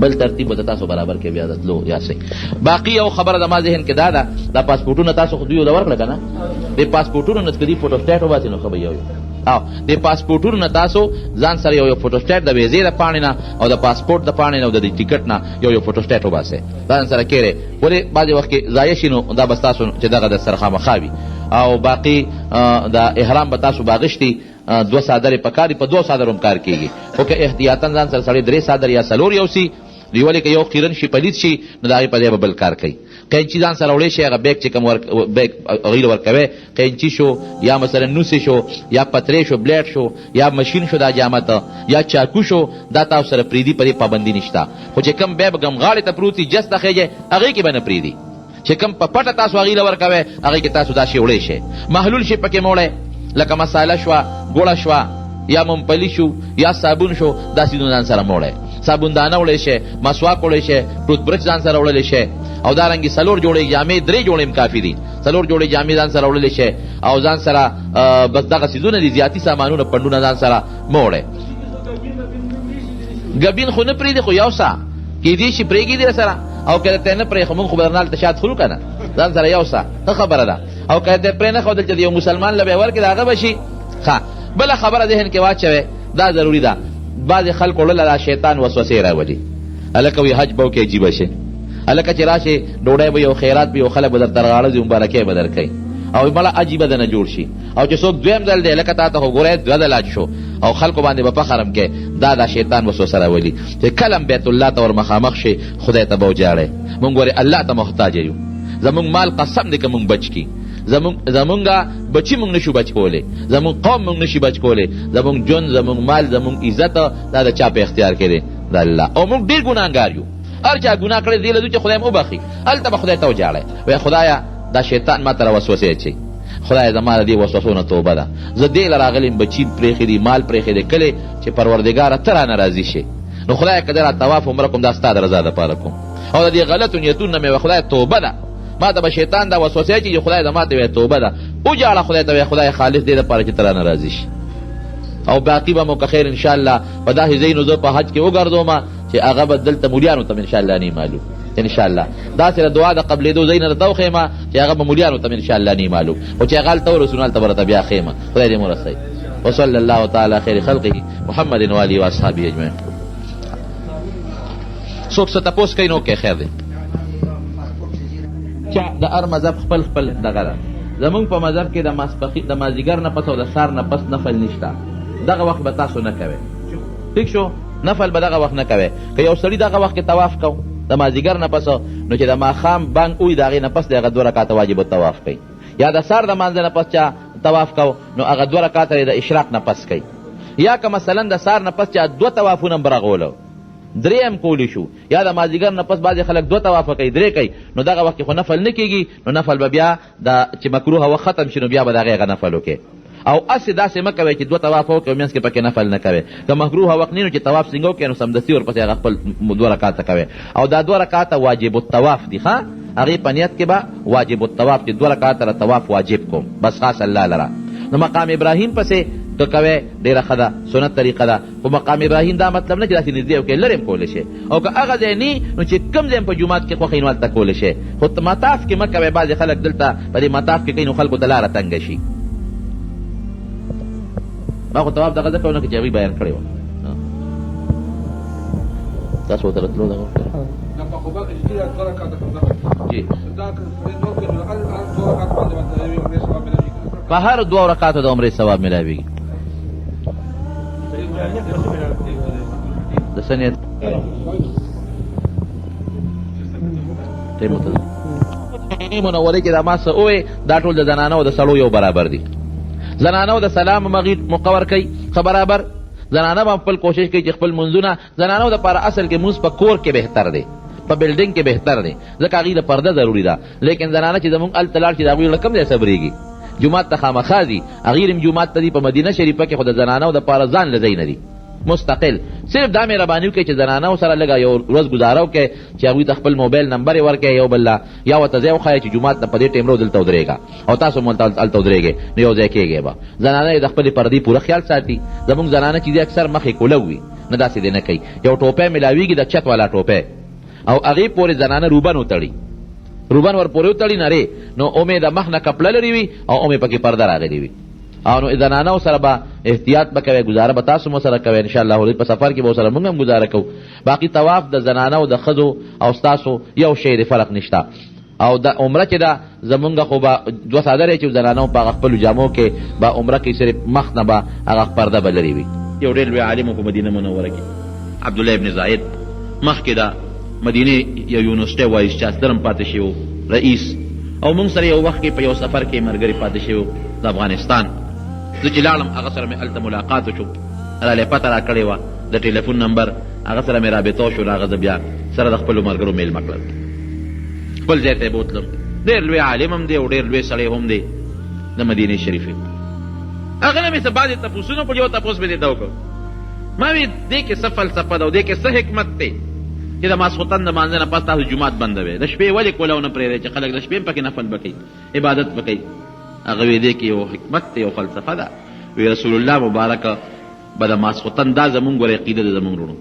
بل ترتیب به تاسو برابر کې بیا دتلو یا سي. باقي یو خبره د ما ذهن کې دا ده دا پاسپورټونه تاسو خو دوی ول ورکړه کنه، د پاسپورټونو نه کدي فوټو سټیټ وباسي نو خو به یو او د پاسپورټونو نه تاسو ځان سره یو فوټو سټیټ د ویزې د پاڼې نه او د پاسپورټ د پاڼې نه او د ټیکټ نه یو فوټو سټیټ وباسي ځان سره کېره، ولې بعضې وخت کې ضایع شي نو دا به تاسو چې دغه د سره خامخا وي. او باقي د احرام به تاسو باغشتي 2 صادرې پکاري، په 2 صادرو هم کار کېږي، خو که احتیاطاً ځان سره سړی 3 صادر یا 4 یوسي نو ولې که یو قیرن شي پلید شي نو د هغې په ځای به بل کار کوي. قینچي ځان سره وړی شي، هغه بیګ چې کوم بیګ هغوی له ورکوی، قینچي شو یا مثلا نوسې شو یا پترې شو، بلیډ شو یا مشین شو دا جامه ته، یا چاکو شو، دا تاسو سره پرېږدي، په دې پابندي نشته. خو چې کوم بیګ غمغاړې ته پروت وي جس ته خیږي هغې کې به نه پرېږدي. چې کوم په پټه تاسو هغې له ورکوی هغې کې تاسو دا شی وړی شئ. محلول شي پکې موړی لکه مساله شوه، ګوړه شوه یا ممپلی شو یا صابون شو، دا سیدونه ځان سره موړی. صابوندانه وړی شي، مسواک وړی شي، ټوت برش ځان سره وړلی شي، او دارنګې 4 جوړې جامې 3 جوړې هم کافي دي. 4 جوړې جامې ځان سره وړلی شي او ځان سره بس دغه څیزونه دي، زیاتي سامانونه پنډونه ځان سره مه وړی. ګبین خو نه پرېږدي، خو یو څه کېدای شي پرېږدي در سره، او که درته نه پرېږدي خو موږ خو به درنه هلته شات خورو که نه، ځان سره یو څه ښه خبره ده. او که درته پرې نه ښودل چې د یو مسلمان له به یې ورکړې د هغه به شي ښه. بله خبره ذهن کې واچوئ، دا ضروري ده. بعضې خلکو وړله دا شیطان وسوسې راولي، هلکه وي حج به وکړې عجیبه شي، هلکه چې راشي ډوډۍ به یو خیرات به یو خلک به درته رغاړه مبارکۍ به درکوي، او مړه عجیبه دنه جوړ شي. او چې څوک دویم ځل دی لکه تا ته خو ګورئ 2 ځله حج شو او خلکو باندې به فخر هم کوي، دا شیطان وسوسه راولي چې کله هم بیت الله ته ور مخامخ شي خدای ته به وجاړئ. مونږ ورې الله ته محتاج یو، زمونږ مال قسم دی که مونږ بچ کي، زمونږه بچی مونږ نشو بچ کولی، زمونږ قوم مونږ نشي بچ کولی، زمونږ جون، زمونږ مال، زمونږ عزت دا د چا په اختیار کې دی؟ د الله. او مونږ ډېر ګناهګار یو، هر چا ګناه کړی دې له دوی چې خدای م وبخي، هلته به خدای ته وجاړئ، وایي خدایه دا شیطان ما ته را وسوسې اچوي، خدای زما د دې وسوسو نه توبه ده، زه دې له راغلی یم بچي پرېښي دي، مال پرېښی دی، کلی چې پروردګاره ته رانه راضي شي. نو خدایه که زه را طواف عمره کوم دا ستا د رضا دپاره کوم، او د دې غلطو نیتونو نه مې وایي خدای توبه ده، ما ته به شیطان دا وسوسې اچوي چې خدای زما ته وایي توبه ده، وجاړه خدای ته وایي خدای خالص دې دپاره چې ته رانه راضي شي. او باقي به مو که خیر انشاءالله په داسې ځایونو زه په حج کې وګرځوم چې هغه به دلته مولیانو ته م انشاءالله نه معلوم، انشاءالله داسې د دعا د قبلېدو ځایونه درته وښیم چې هغه به مولیانو ته م انشاءالله نه معلوم، خو چې هغه هلته ورسو نو هلته به راته بیا ښیم. خدای دې مو رسوي. وصلی الله تعالی خیر خلقه محمد و آله و اصحابه اجمعین. څوک څه تپوس کوي نو کې خیر دی. د هر مذهب خپل خپل دغه ده. زمونږ په مذهب کې د مازدیګر نه پس او د سهار نه پس نفل نشته، دغه وخت به تاسو نه کوئ. ٹھیک شو؟ نفل به دغه وخت نه کوئ. که یو سړي دغه وخت کې طواف کو د مازدیګر نه پس، نو چې د ماښام بانګ ووي د هغې نه پس د هغه 2 رکعته واجب الطواف کوي، یا د سهار د مانځه نه پس چا طواف کو نو هغه 2 رکعته د اشراق نه پس کوي. یا که مثلا د سهار نه پس چا 2 طوافونه هم برغولو، 3 هم کولی شو، یا د مازدیګر نه پس بعضې خلک 2 طوافه کوي، 3 کوي، نو دغه وخت کې خو نفل نه کېږي، نو نفل به بیا چې مکروه وخت ختم شي نو بیا به د هغې هغه نفل وکړي. او اسې داسې مه کوئ چې 2 طواف وکړئ او منځ کې پکې نفل نه کوئ. که مکروه وخت نه نو چې طواف څنګه وکړئ نو سمدستي ورپسې هغه خپل 2 رکعاته کوئ. او دا 2 رکعاته واجب الطواف دي، ښه هغې په نیت کې به واجب الطواف چې 2 رکعاته طواف واجب کوم بس خاص الله لره. نو مقام ابراهیم پسې که کوئ ډېره ښه ده، سنت طریقه ده. خو مقام ابراهیم دا مطلب نه چې داسې نږدې وکړئ، لرې هم کولی شئ. او که هغه ځای نه نو چې کوم ځای په جومات کې خوښوئ نو هلته کولی شئ. خو مطاف کې مه کوئ، بعضې خلک دلته په دې مطاف کې کوي نو خلکو ته لاره تنګه شي. ما خو طواف دغه ځکه ونه کړه چې هغوی بیان کړی وه. تاسو ورته راتلو دغه جی په هر 2 رکعاتو د عمرې ثواب میلاویږي. د څه نیت منورې کې دا ما څه ووې دا ټول د زنانو د سړو یو برابر دي. زنانو د سلام مغید مقور کوي ښه برابر، زنانه به خپل کوشش کوي چې خپل منځونه، زنانو دپاره اصل کې مونځ په کور کې بهتر دی، په بلډینګ کې بهتر دی، ځکه هغې د پرده ضروري ده. لیکن زنانه چې زمونږ هلته لاړ چې د هغوی له کوم ځای صبرېږي، جومات ته خامخا ځي، هغې هم جومات ته ځي. په مدینه شریفه کې خو د زنانو دپاره ځان له ځای نه دي مستقل. صرف دا مهرباني وکړئ چې زنانو سره لږه یو ورځ ګزاره وکړئ چې هغوی ته خپل موبایل نمبر یې ورکړئ یو بل له، یا ورته ځای وښایئ چې جومات نه په دې ټایم رو دلته ودرېږه او تاسو هم هلته ودرېږئ نو یو ځای کېږئ به. زنانه یې د خپلې پردې پوره خیال ساتي. زمونږ زنانه چې دي اکثر مخې کوله وي، نه داسې دی نه کوي. یو ټوپی میلاویږي د چت والا ټوپی، او هغې پورې زنانه روبن وتړي، روبن ور پورې وتړي نرې، نو اومې د مخ نه کپړه لري وي او اومې پکې پرده راغلي وي. او نو زنانو سره به احتیاط به کوئ، ګزاره به تاسو مو سره کوئ انشاءالله. په سفر کې به سره موږ هم ګزاره کوو. باقي طواف د زنانو د ښځو او ستاسو یو شی د فرق نشته. او د عمره چې ده زمونږ خو به 2 څادرې چې زنانو په هغه خپلو جامو کې به عمره کې صرف مخ نه به هغه پرده به لرې وي. یو ډېر لوی عالم په مدینه منوره کې عبدالله ابن زاید مخکې ده مدینه یو یونیورسټي وایس چانسلر هم پاتې شوی رئیس، او موږ سره یو وخت کې په یو سفر کې ملګري پاتې شوی د افغانستان. زه چې لاړم هغه سره مې هلته ملاقات وشو، راله پته را کړې وه د ټلیفون نمبر، هغه سره مې رابطه وشو. هغه زه بیا سره د خپلو ملګرو میلمه کړل، خپل ځای ته یې بوتلم. ډېر لوی عالم هم دی او ډېر لوی سړی هم دی د مدینې شریفې. هغه نه مې څه بعضې تپوسونه په یو تپوس مې درته وکړ. ما وی دې کې څه فلسفه ده او دې کې څه حکمت دی چې د ماسخوتن د مانځه نه پس تاسو جومات بندوئ، د شپې ولې کوله ونه پرېږدئ چې خلک د شپې هم پکې نفل به کوي، عبادت به کوي. هغه وی دې کې یو حکمت دی، یو فلسفه ده. وی رسول الله مبارکه به د ماسخوتن دا زمونږ ګوره عقیده ده، زمونږ وروڼو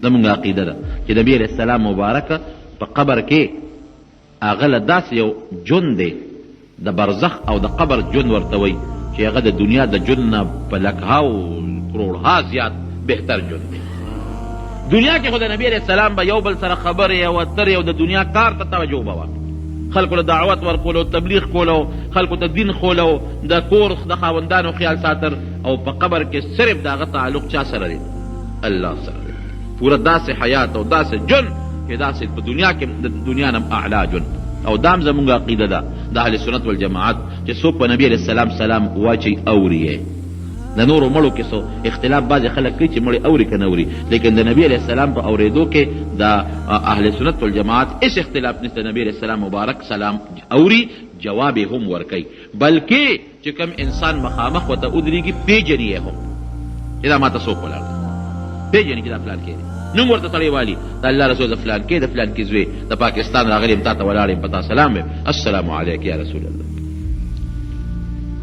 زمونږ عقیده ده چې نبي علیه السلام مبارکه په قبر کې هغه له داسې یو ژوند دی د برزخ او د قبر ژوند ورته وایي چې هغه د دنیا د ژوند نه په لکهاو کروړها زیات بهتر ژوند دی. دنیا کې خو د نبي علیه السلام به یو بل سره خبرې او اترې او د دنیا کار ته توجه به وه، خلکو له دعوت ورکولو، تبلیغ کولو، خلکو ته دین خولو، د کور د خاوندانو خیال ساتر. او په قبر کې صرف د هغه تعلق چا سره دی؟ الله سره دی. پوره داسې حیات او داسې ژوند چې داسې په دنیا کې د دنیا نه اعلی ژوند. او دام زمونږ عقیده ده د اهل سنت والجماعت چې څوک په نبي علیه السلام سلام واچي اوري یې. د نورو مړو کې څو اختلاف بعضې خلک کوي چې مړی اوري که نه اوري، لیکن د نبي علیه السلام په اورېدو کې د اهل سنت والجماعت هېڅ اختلاف نشته. نبي علیه السلام مبارک سلام اوري، جواب یې هم ورکوي، بلکې چې کوم انسان مخامخ ورته ودرېږي پیژني یې هم چې دا ماته څوک ولاړ دی، پیژني چې دا فلان کې دی، نوم ورته سړی والي د الله رسول د فلان کې د فلان کې زوی د پاکستان راغلی یم تا ته ولاړ یم په تا سلام ویم السلام علیک یا رسول الله.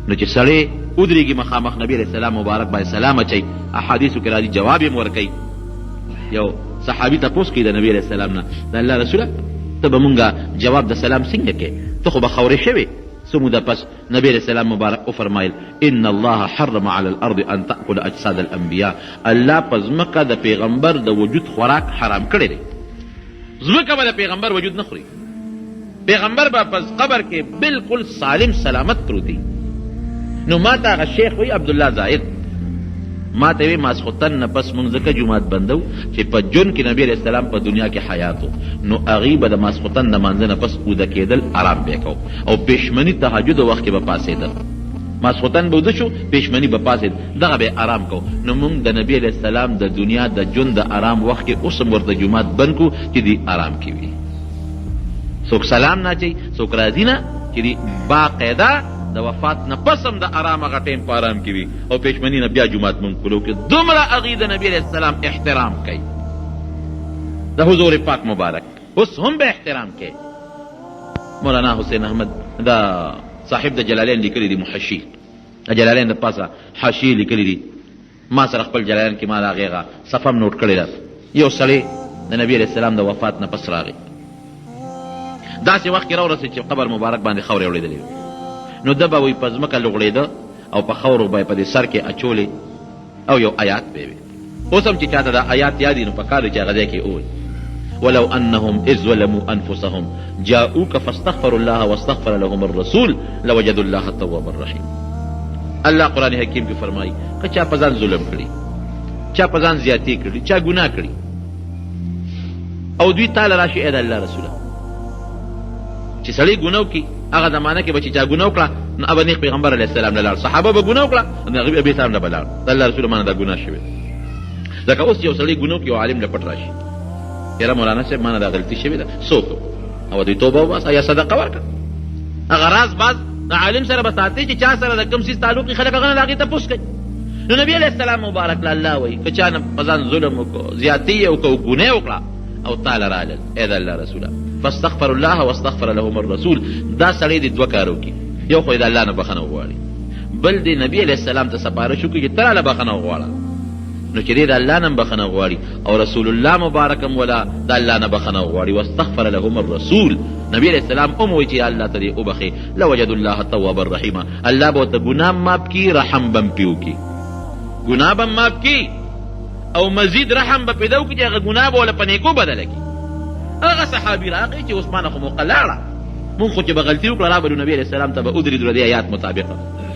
نو چې سړی ودرېږي مخامخ نبي علیه السلام مبارک باندې سلام اچوي، احادیثو کې راځي جواب یې هم ورکوي. یو صحابي تپوس کوي د نبي علیه السلام نه د الله رسوله ته به مونږ جواب د سلام څنګه کوې؟ ته خو به خورې شوې. څه موده پس نبي علیه السلام مبارک وفرمایل ان الله حرم على الارض ان تاكل اجساد الانبیاء. الله په ځمکه د پیغمبر د وجود خوراک حرام کړی دی. ځمکه به د پیغمبر وجود نه خوري، پیغمبر به په قبر کې بالکل سالم سلامت پروت دی. نو ما ته هغه شیخ وی عبدالله زاهد ما ته وی ماسخوتن نه پس مونږ ځکه جومات بندو چې په جون کې نبي علیه السلام په دنیا کې حیات و، نو هغې به د ماسخوتن د مانځه نه پس اوده کېدل آرام به یې کو او پیشمني تهجد وخت کې به پاسېدل. ماسخوتن به اوده شو، پیشمني به پاسېد، دغه به آرام کو. نو مونږ د نبي علیه السلام د دنیا د ژوند د آرام وخت کې اوس هم ورته جومات بند کو چې دی آرام کې وي. څوک سلام نه اچوي، څوک راځي نه چې دی باقاعده د وفات نه پس هم د آرام هغه ټیم په آرام کې وي او پیشمني نه بیا جومات مونږ کولو کې دومره هغې د نبي علیه السلام احترام کوي، د حضور پاک مبارک اوس هم به احترام کوي. مولانا حسین احمد دا صاحب د جلالین لیکلی دی محشي، د جلالین د پاسه حاشیې لیکلی دي. ما سره خپل جلالین کې ما د هغې صفحه هم نوټ کړې ده. یو سړی د نبي علیه السلام د وفات نه پس راغی، داسې وخت کې راورسېد چې قبر مبارک باندې خاورې اورېدلې وي. نو ده به وی په ځمکه لغړېده او په خاورو به یې په دې سر کې اچولې او یو آیات به وي. اوس هم چې چاته دا آیات یاد وي نو پکار دی چې هغه ځای کې ووایي ولو انهم اذ ظلموا انفسهم جاءوك فاستغفروا الله واستغفر لهم الرسول لوجدوا الله توابا رحیم. الله قرآن حکیم کې فرمایي که چا په ځان ظلم کړي، چا په ځان زیاتې کړي، چا ګناه کړي او دوی تاله راشي ای د الله رسوله چې سړی ګناه وکړي هغه زمانه کې به چې چا ګناه وکړه نو ابه نیغ پیغمبر علیه السلام نه لاړ، صحابه به ګناه وکړه نو هغوی ابي سلام نه به لاړ، د الله رسول مانه دا ګناه شوې. لکه اوس یو سړی ګناه وکړي یو عالم له پټ راشي یاره مولانا صاحب مانه دا غلطي شوې ده څوک او دوی توبه وباسه یا صدقه ورکړه. هغه راز باز د عالم سره به ساتي چې چا سره د کوم څیز تعلق خلک هغه نه د هغې تپوس کوي. نو نبي علیه السلام مبارک له الله وایي که چا نه په ځان ظلم وکړو، زیاتې یې وکړو، ګناه وکړه او تاله رالل ای د الله رسوله فاستغفر الله واستغفر لهم الرسول. دا سړی د دوه کارو کې یو خو د الله نه بخښنه وغواړي، بل د نبي علیه السلام ته سپارښت وکړي چې ته راله بخښنه وغواړه. نو چې دی د الله نه بخښنه غواړي او رسول الله مبارک هم ولا د الله نه بخښنه غواړي واستغفر لهم الرسول، نبي علیه السلام هم وایي چې الله ته دې وبخې لوجدوا الله توابا رحیما. الله به ورته ګناه معاف کړي، رحم به هم پرې وکړي، ګناه به هم معاف کړي او مزید رحم به پیدا وکړي چې هغه ګناه به وله په نیکو بدله کړي. هغه صحابي راغی چې عثمان خو موقع لاړه، مونږ خو چې به غلطي وکړه رابلو نبي علیه السلام ته به ودرېدو د دې آیات مطابقه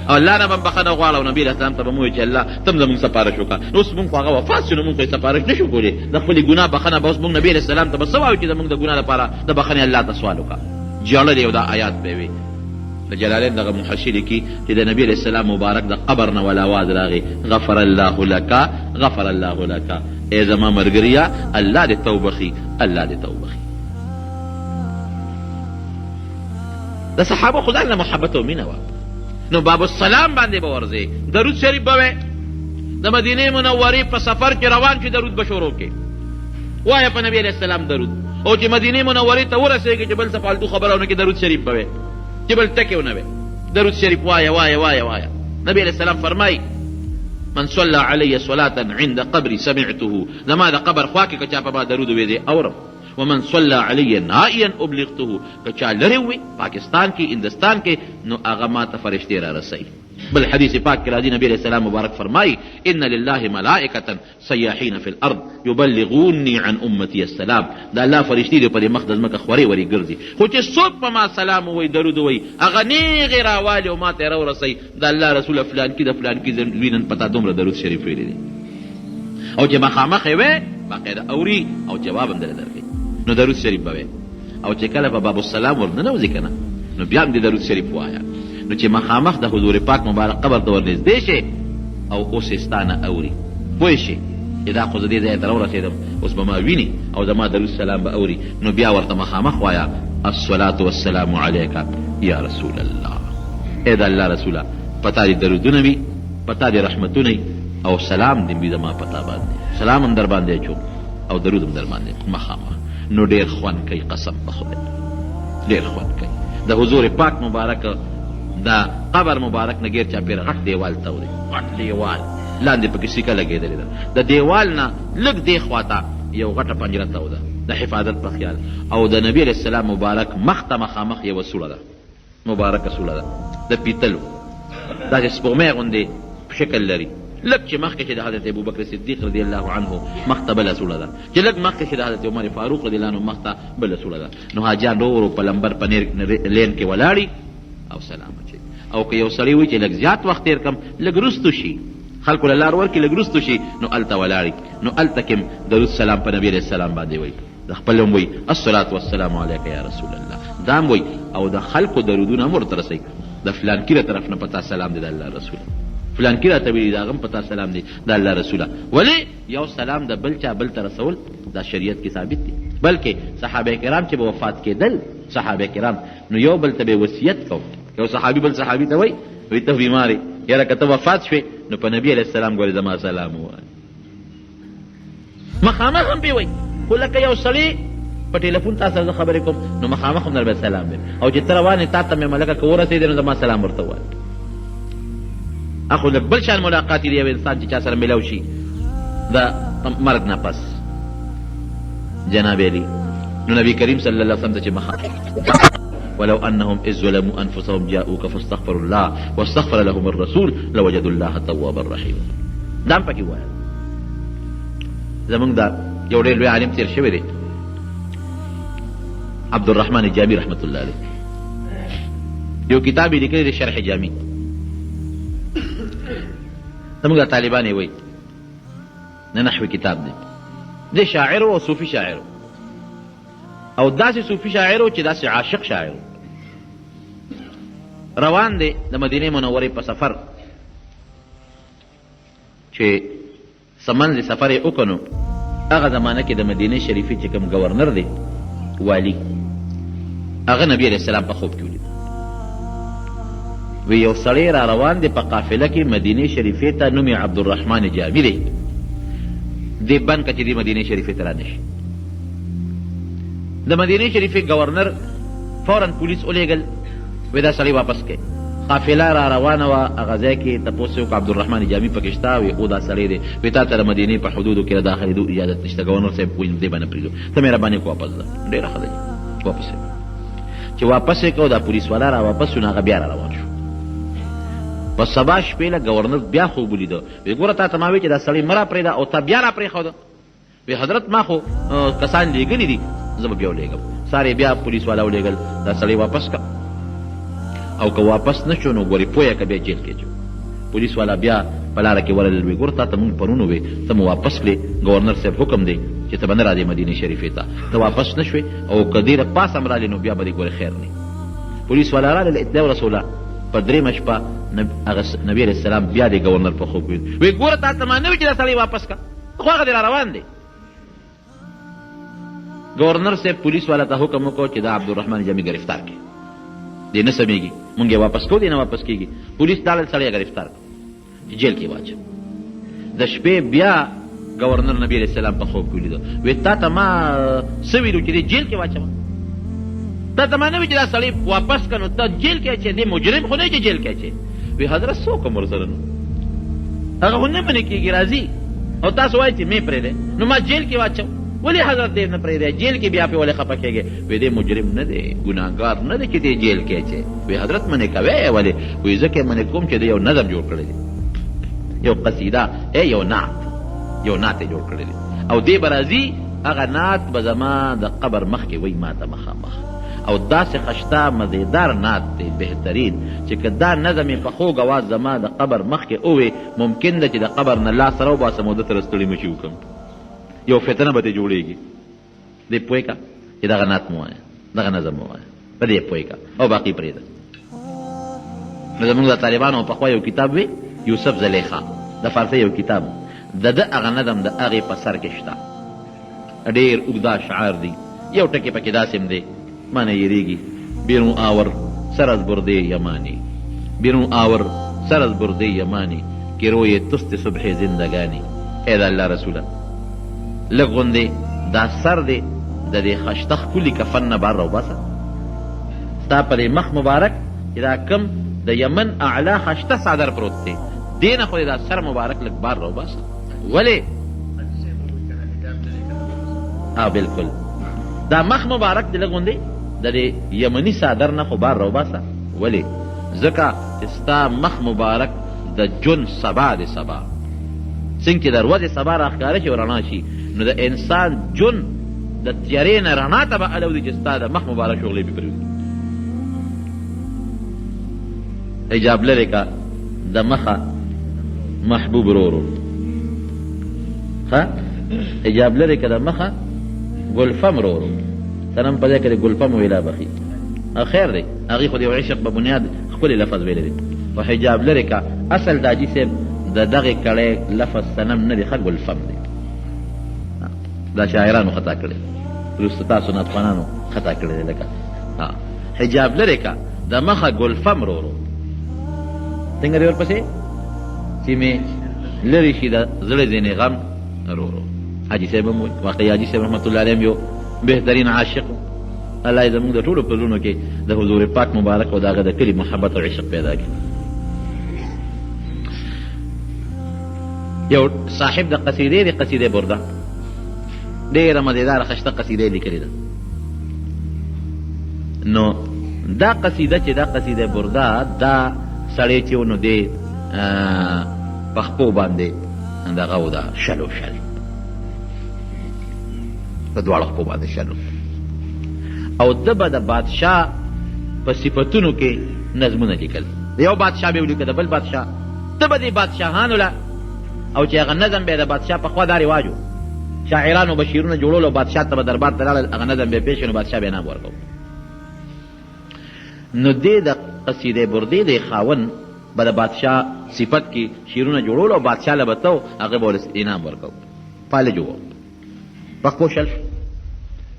او الله نه به بخنه غواړو او نبي اسلام ته به مو چې الله تم زموږ سپارښت وکړه. نو اوس موږ خو هغه وفات شو، نو موږ خو سپارښت نشو کولی. د خپلې ګناه بخنه به اوس موږ نبي اسلام ته به څه وایو چې زموږ د ګناه لپاره د بخنې الله ته سوال وکړه. جړل یو دا آیات به وي د جلالین دغه محشي لیکي چې د نبي اسلام مبارک د قبر نه ول آواز راغی غفر الله لك غفر الله لك، ای زما مرګریا الله دې توبه خي، الله دې توبه خي. د صحابه خدای نه محبت او مینه وه. نو باب السلام باندې به ورځې، درود شریف به وې، د مدینې منورې په سفر کې روان چې درود به شروع کې وایه په نبي علیه السلام درود، او چې مدینې منورې ته ورسېږي چې بل څه فالتو خبرونه کې درود شریف به وې، چې بل ټکې ونه وې، درود شریف وایه وایه وایه وایه. نبي علیه السلام فرمایي من صلى علي صلاة عند قبري سمعته، زما د قبر خوا کې که چا په ما درود وې دی اورم. ومن صلى علي نائيا ابلغته، که چا لرې وي پاکستان کې هندوستان کې نو هغه ما ته فرشتې را رسوي. بل حدیث پاک کې راځي نبی علیہ السلام مبارک فرمایي ان لله ملائکة سیاحین فی الارض یبلغونی عن امتی السلام، دا الله فرشتي دی په دې مخ د ځمکه خورې ورې ګرځي، خو چې څوک په ما سلام ووایي درود ووایي هغه نیغې راوالي او ما ته یې راورسوي د الله رسوله فلان کې د فلان کې دوی نن پتا دومره درود شریف ویلی دی، او چې مخامخ یې وې باقاعده اوري او جواب هم درله درکوي. نو درود شریف به وې، او چې کله په باب السلام ورننوځي که نه نو بیا هم دې درود شریف ووایه. نو چې مخامخ د حضور پاک مبارک قبر ته ورنږدې شي او اوس یې ستانه اوري پوه شي چې دا خو زه دې ځای ته راورسېدم اوس به ما ویني او زما درود سلام به اوري، نو بیا ورته مخامخ وایه الصلاة والسلام علیک یا رسول الله، ای د الله رسوله پتا دې درودونه وي، پتا دې رحمتونه او سلام دې وي زما پتا باندې، سلام هم در باندې اچوم او درود هم در باندې مخامخ. نو ډېر خوند کوي قسم په خدای، ډېر خوند کوي. د حضور پاک مبارک دا قبر مبارک نه غیر چاپېره غټ دیوال توري، غټ دیوال لاندې پکې سیکه لګېدلې ده، د دیوال نه لږ دې خواته یو غټه پنجره توده د حفاظت په خیال، او د نبي علیه السلام مبارک مخ ته مخامخ یوه سوړه ده، مبارکه سوړه ده د پیتلو، داسې سپوږمۍ غوندې شکل لري. لږ چې مخکې چې د حضرت ابوبکر صدیق رضی الله عنه مخ ته بله سوړه ده، چې لږ مخکې چې د حضرت عمر فاروق رضی الله عنه مخ ته بله سوړه ده. نو حاجیان ورو په لمبر په لین کې ولاړي او سلام اچوي. او که یو سړی وي چې لږ زیات وخت تېر کم لږ رستو شي خلکو له لار ورکړي لږ رستو شي نو هلته ولاړي، نو هلته کې درود سلام په نبي علیه السلام باندې وایي، د خپل هم وایي الصلاة والسلام علیک یا رسول الله، دا هم وایي او د خلکو درودونه هم ورته رسوي، د فلان کي طرف نه پتا سلام دی د الله رسول، فلان کي راته ویلي د هغه هم پتا سلام دی د الله رسوله. ولې یو سلام د بل چا بل ته رسول دا شریعت کې ثابت دی. بلکې صحابه کرام چې به وفات کېدل صحابه کرام نو یو بل ته به وصیت کو، یو صحابي بل صحابي ته وایي وایي ته بیمارې یاره که ته وفات شوې نو په نبي علیه السلام ګورې زما سلام ووایه، مخامخ هم به وایي، خو لکه یو سړی په ټلیفون تا سره زه خبرې کوم نو مخامخ هم دربه سلام ویم، او چې ته روان یې تا ته مې ملکه که ورسېدې نو زما سلام ورته ووایه. اخو لږ بل شان ملاقات یې د یو انسان چې چا سره میلاو شي د مرګ نه پس جناب علی، نو نبی کریم صلی الله علیه وسلم ته چې مخامخ ولو انهم اذ ظلموا انفسهم جاءوك فاستغفروا الله واستغفر لهم الرسول لوجدوا الله توابا رحيما. دا هم پکې ووایه. زمونږ دا یو ډېر لوی عالم تېر شوی دی عبدالرحمن جامی رحمت الله علیه، یو کتاب یې لیکلی دی شرح جامی، زمونږ طالبان یې وایي نه نحوي کتاب دی، دی شاعر او صوفي شاعر او داسې صوفي شاعر چې داسې عاشق شاعر روان دی د مدینې منورې په سفر چې سمنځ سفر یې وکړ نو هغه زمانه کې د مدینې شریفې چې کوم ګورنر دی والي هغه نبي علیه السلام په خوب کې ولید، وی یو سړی را روان دی په قافله کې مدینې شریفې ته، نوم یې عبدالرحمن جامی دی، دې بند که چې دې مدینې شریفې ته رانشي. د مدینې شریفې ګورنر فوراً پولیس ولیږل، وی دا سړی واپس کړئ. قافله را روانه وه، هغه ځای کې تپوس یې وکړه عبدالرحمن جامی پکې شته؟ وی او دا سړی دی. وی تا ته د مدینې په حدودو کې داخلېدو اجازت نشته، ګورنر صاحب وایي دې به نه پرېږدو، ته مهرباني کو واپس ځه. ډېره ښه ده واپس یې چې واپس یې کړو دا پولیس والا را واپس شو، نو هغه بیا را روان شو. په سبا شپې له ګورنر بیا خوب ولیده، وی ګوره تا ته ما وی چې دا سړی مه را پرېږده او تا بیا را پرېښوده. وی حضرت ما خو کسان لیږلي دي زه به بیا ولېږم. سارې بیا پولیس والا ولېږل، دا سړی واپس کړه. او که واپس نشو نو ګورې پویه که بیا جیل کې جو. پولیس والا بیا په لاره کې ورلل وی ګوره تا ته مونږ پرون ووې ته مو واپس کړې ګورنر صاحب حکم دی چې ته به نه راځې مدینې شریفې ته ته واپس نه شوې او که ډېره پاس هم رالې نو بیا به دې ګورې خیر نه. پولیس والا رالل اطلاع ورسوله په درېیمه شپه نبي علیه السلام بیا د ګورنر په خوب وی ګوره تا ته ما نه وي چې دا سړی واپس کا خو هغه دې را روان دی. گورنر سے پولیس والا ته حکم وکړو چې دا عبدالرحمن جمی گرفتار کړي دی نه سمېږي مونږ یې واپس کوو دی نه واپس کېږي. پولیس دا سړی گرفتار کړ جیل کې واچو. د شپې بیا گورنر نبی علیه السلام په خوب کې ولیدو وی تا ته ما څه ویلو چې دی جیل کې واچوه تا ته ما نه وي چې دا سړی واپس کړه نو ته جیل کې اچې دی مجرم خو نه چې جیل کې اچې. وی حضرت څه وکړم ورسره نو هغه خو نه منې کېږي راځي او تاسو وایئ چې مې پرېږدی نو ما جیل کې واچو ولې حضرت دې نه پرېږدی جیل کې بیا پې ولې خفه کېږې. وی دی مجرم نه دی ګناهګار نه دی چې دی جیل کې اچې. وی حضرت منې کوې ولې وی ځکه منې کوم چې دی یو نظم جوړ کړی دی یو قصیده یو نعت یې جوړ کړی دی او دې به راځي هغه نعت به زما د قبر مخکې وی ما ته مخامخ او داسې خشته مزیدار نعت دی بهترین چې که دا نظم یې په خوږ اواز زما د قبر مخکې ووې ممکن ده چې د قبر نه لاس راوباسم او ده ته ستړي مشي وکړم یو فتنه به ترې جوړېږي. دې پوه که چې دغه نعت مو وایه دغه نظم مو وایه په دې پوه که او باقي پرېږده. نو زمونږ د طالبانو پخوا یو کتاب وی یوسف زلیخا د فارسي یو کتاب د ده هغه نظم د هغې په سر کې شته ډېر اوږده اشعار دي. یو ټکې پکې داسې هم دی ما نه یېرېږي بیرون آور سر از برده یمانی بیرون آور سر از برده یمانی که روی تست صبح زندگانی. ای د الله رسوله لږ غوندې دا سر دی د دې خشته ښکلي کفن نه بار راوباسه ستا په دې مخ مبارک چې دا کم د یمن اعلی خشته څادر پروت دی دې نه خو دې دا سر مبارک لږ بار راوباسه. ولې بالکل دا مخ مبارک دی لږ غوندې د دې یمني څادر نه خو بار راوباسه. ولې ځکه چې ستا مخ مبارک د جون سبا دی سبا څنګه چې د ورځې سبا راښکاره شي او رڼا شي نو د انسان جون د تیارې نه رڼا ته به الودي چې ستا د مخ مبارک شغلې به پرېږدي. حجاب لرې که د مخه محبوب ورو ښه حجاب لرې که د مخه ګلفم ورو سنم په ځای کې د ګلفم ویلا بخي خیر دی هغې خو د یو عشق په بنیاد ښکلې لفظ ویلی دی خو حجاب لرې که اصل د حاجي صاحب د دغې کړی لفظ سنم نه دی ښه ګلفم دی. دا شاعرانو خطا کړی وروسته تاسو ناتخوانانو خطا کړی دی لکه حجاب لرې که د مخه ګلفم ورو څنګه دی ورپسې چې مې لرې شي د زړه ځینې غم ورو. حاجي صاحب هم وایي واقعي حاجي صاحب رحمت الله علیه هم یو بهترین عاشق الله یې زموږ د ټولو په زړونو کې د حضور پاک مبارک او د هغه د کلي محبت او عشق پیدا کړي. یو صاحب د قصیدې د قصیدې برده ډېره مزېداره خشته قصیده یې لیکلې ده. نو دا قصیده چې دا قصیده برده دا سړی چې و نو دې په خپو باندې دغه و ده شل په دواړو خپو باندې شل او ده به د بادشاه په صفتونو کې نظمونه لیکل. یو بادشاه به یې ولیکه د بل بادشاه ته به دې بادشاهانو له او چې هغه نظم به د بادشاه په خوا دا رواج و شاعرانو به شعرونه جوړول او بادشاه ته به دربار ته راغلل هغه نظم به پیش نو بادشاه به انعام ورکو. نو دې د قصیدې بردې د خاون به د بادشاه صفت کې شعرونه جوړول او بادشاه له به ته هغه به انعام ورکو. فالج و په خپو شل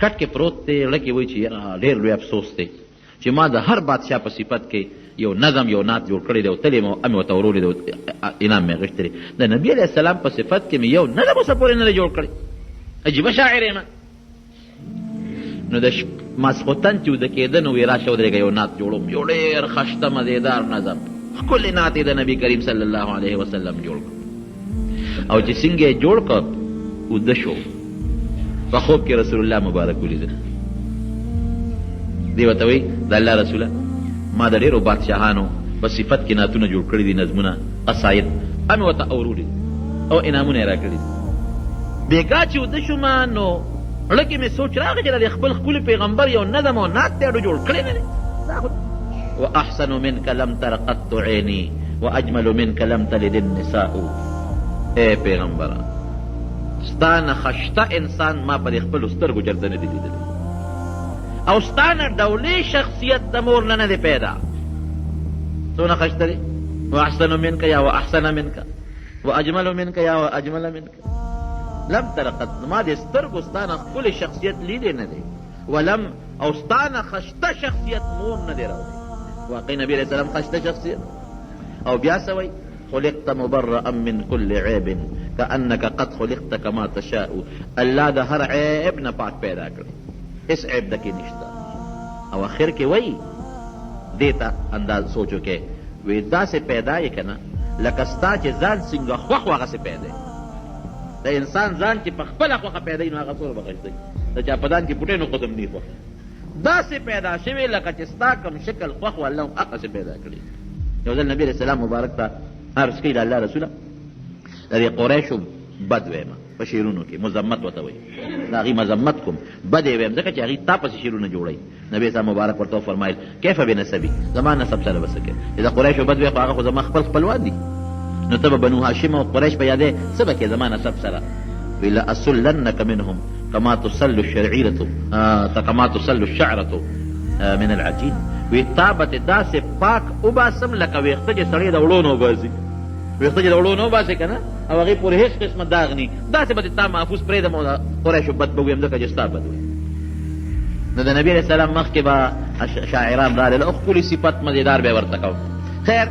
کټ کې پروت دی زړه کې وایي چې یاره ډېر لوی افسوس دی چې ما د هر بادشاه په صفت کې یو نظم یو نعت جوړ کړی دی او تلې مې ورته ورولی دی انعام مې اخیستی دی. د نبي علیه السلام په صفت کې مې یو نظم اوسه پورې نه دی جوړ کړی عجیبه شاعر یم. نو د ماسخوتن چې وده کېده نو وی راشه ودرېږه یو نعت جوړوم یو ډېر خشته مزېدار نظم ښکلې نعت یې د نبي کریم صلی الله علیه وسلم جوړ کړ او چې څنګه یې جوړ کړ وده شو په خوب کې رسول الله مبارک ولیده. دی ورته وایي د الله رسوله ما د ډېرو بادشاهانو په صفت کې نعتونه جوړ کړي دي نظمونه قصاید امې ورته اورولي او انعامونه یې راکړي دي. بېګا چې وده شوم نو زړه کې مې سوچ راغی چې د خپل ښکلي پیغمبر یو نظم او نعت دی جوړ کړی نه دی دا خو واحسن منك لم تر قط عيني واجمل منك لم تلد النساء. اے پیغمبر ستانه خشته انسان ما پر خپل سترګو چرته نه دی لیدلی او ستانه ډولې شخصیت د مور نه دی پیدا. څونه خشته دی؟ واحسن منك یا واحسن منك واجمل منك یا واجمل منك. لم تر قط ما دې سترګو ستانه خپل شخصیت لیدلی نه دی ولم او ستانه خشته شخصیت مور نه دی راوړی. واقعي نبی علیہ السلام خشته شخصیت او بیا سوی خلقت مبرئا من كل عيب كأنك قد خلقت كما تشاء. الله د هر عیب نه پاک پیدا کړی، اس عیب دکی نشتا. او اخر کې وای دیتا انداز سوچو کې وی داسې پیدا یې کنه لکه ستا چې ځان څنګه خوښ و هغسې پیدا د انسان ځان چې په خپله خوښه پیدا وي نو هغه څومره به ښایسته وي. د چا په ځان کې پوټۍ نو قدم نه خوښ داسې پیدا شوی لکه چې ستا کوم شکل خوښ و الله هغسې پیدا کړي. یو ځل نبي علیه السلام مبارک ته عرض کوي د الله رسوله د دې قریشو بد ویمه په شعرونو کې مذمت ورته وایي د هغې مذمت کوم بد یې ویم ځکه چې هغې تا پسې شعرونه جوړوي. نبي صاحب مبارک ورته وفرمایل کیف بنسبي زما نسب سره به څه کوې چې د قریشو بد وی خو هغه خو زما خپل خپلوان دي نو ته به بنو هاشم او قریش به یادې څه به کې زما نسب سره. وی لأسلنک منهم كما تسل الشعيرة كما تسل الشعرة من العجين. وی تا به داسې پاک وباسم لکه ویښته چې سړی د وړو نه وباسي، ویښته چې د وړو نه وباسي که نه او هغې پورې هېڅ قسمه داغ ني، داسې به تا محفوظ پرېږدم او د قریشو بد به ویم ځکه چې ستا بد وي. نو د نبي علیه السلام مخکې به شاعران رالل او ښکلي صفت مزېدار به یې ورته کوم. خیر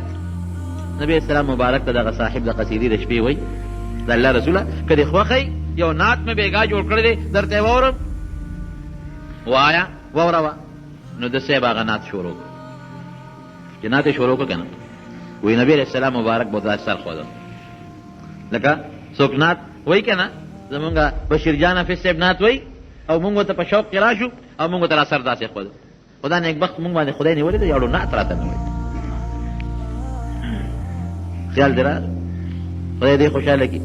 نبي علیه السلام مبارک ته دغه صاحب د قصیدې د شپې وایي د الله رسوله که دې خوښی یو نعت مې بېګا جوړ کړی دی درته یې واورم وایه واوروه. نو د صاحب هغه نعت شروع کړ چې نعت یې شروع کړ که نه وایي نبي علیه السلام مبارک به داسې سر خوځه لکه څوک نعت وایي که نه زمونږ بشیر جان حافظ صاحب نعت وایي او مونږ ورته په شوق کې را شو او مونږ ورته را سر داسې خوځه. خدا نیکبخت مونږ باندې خدای نیولی دی یو نعت راته نه وایي. خیال دې راغی خدای دې خوشحاله کړي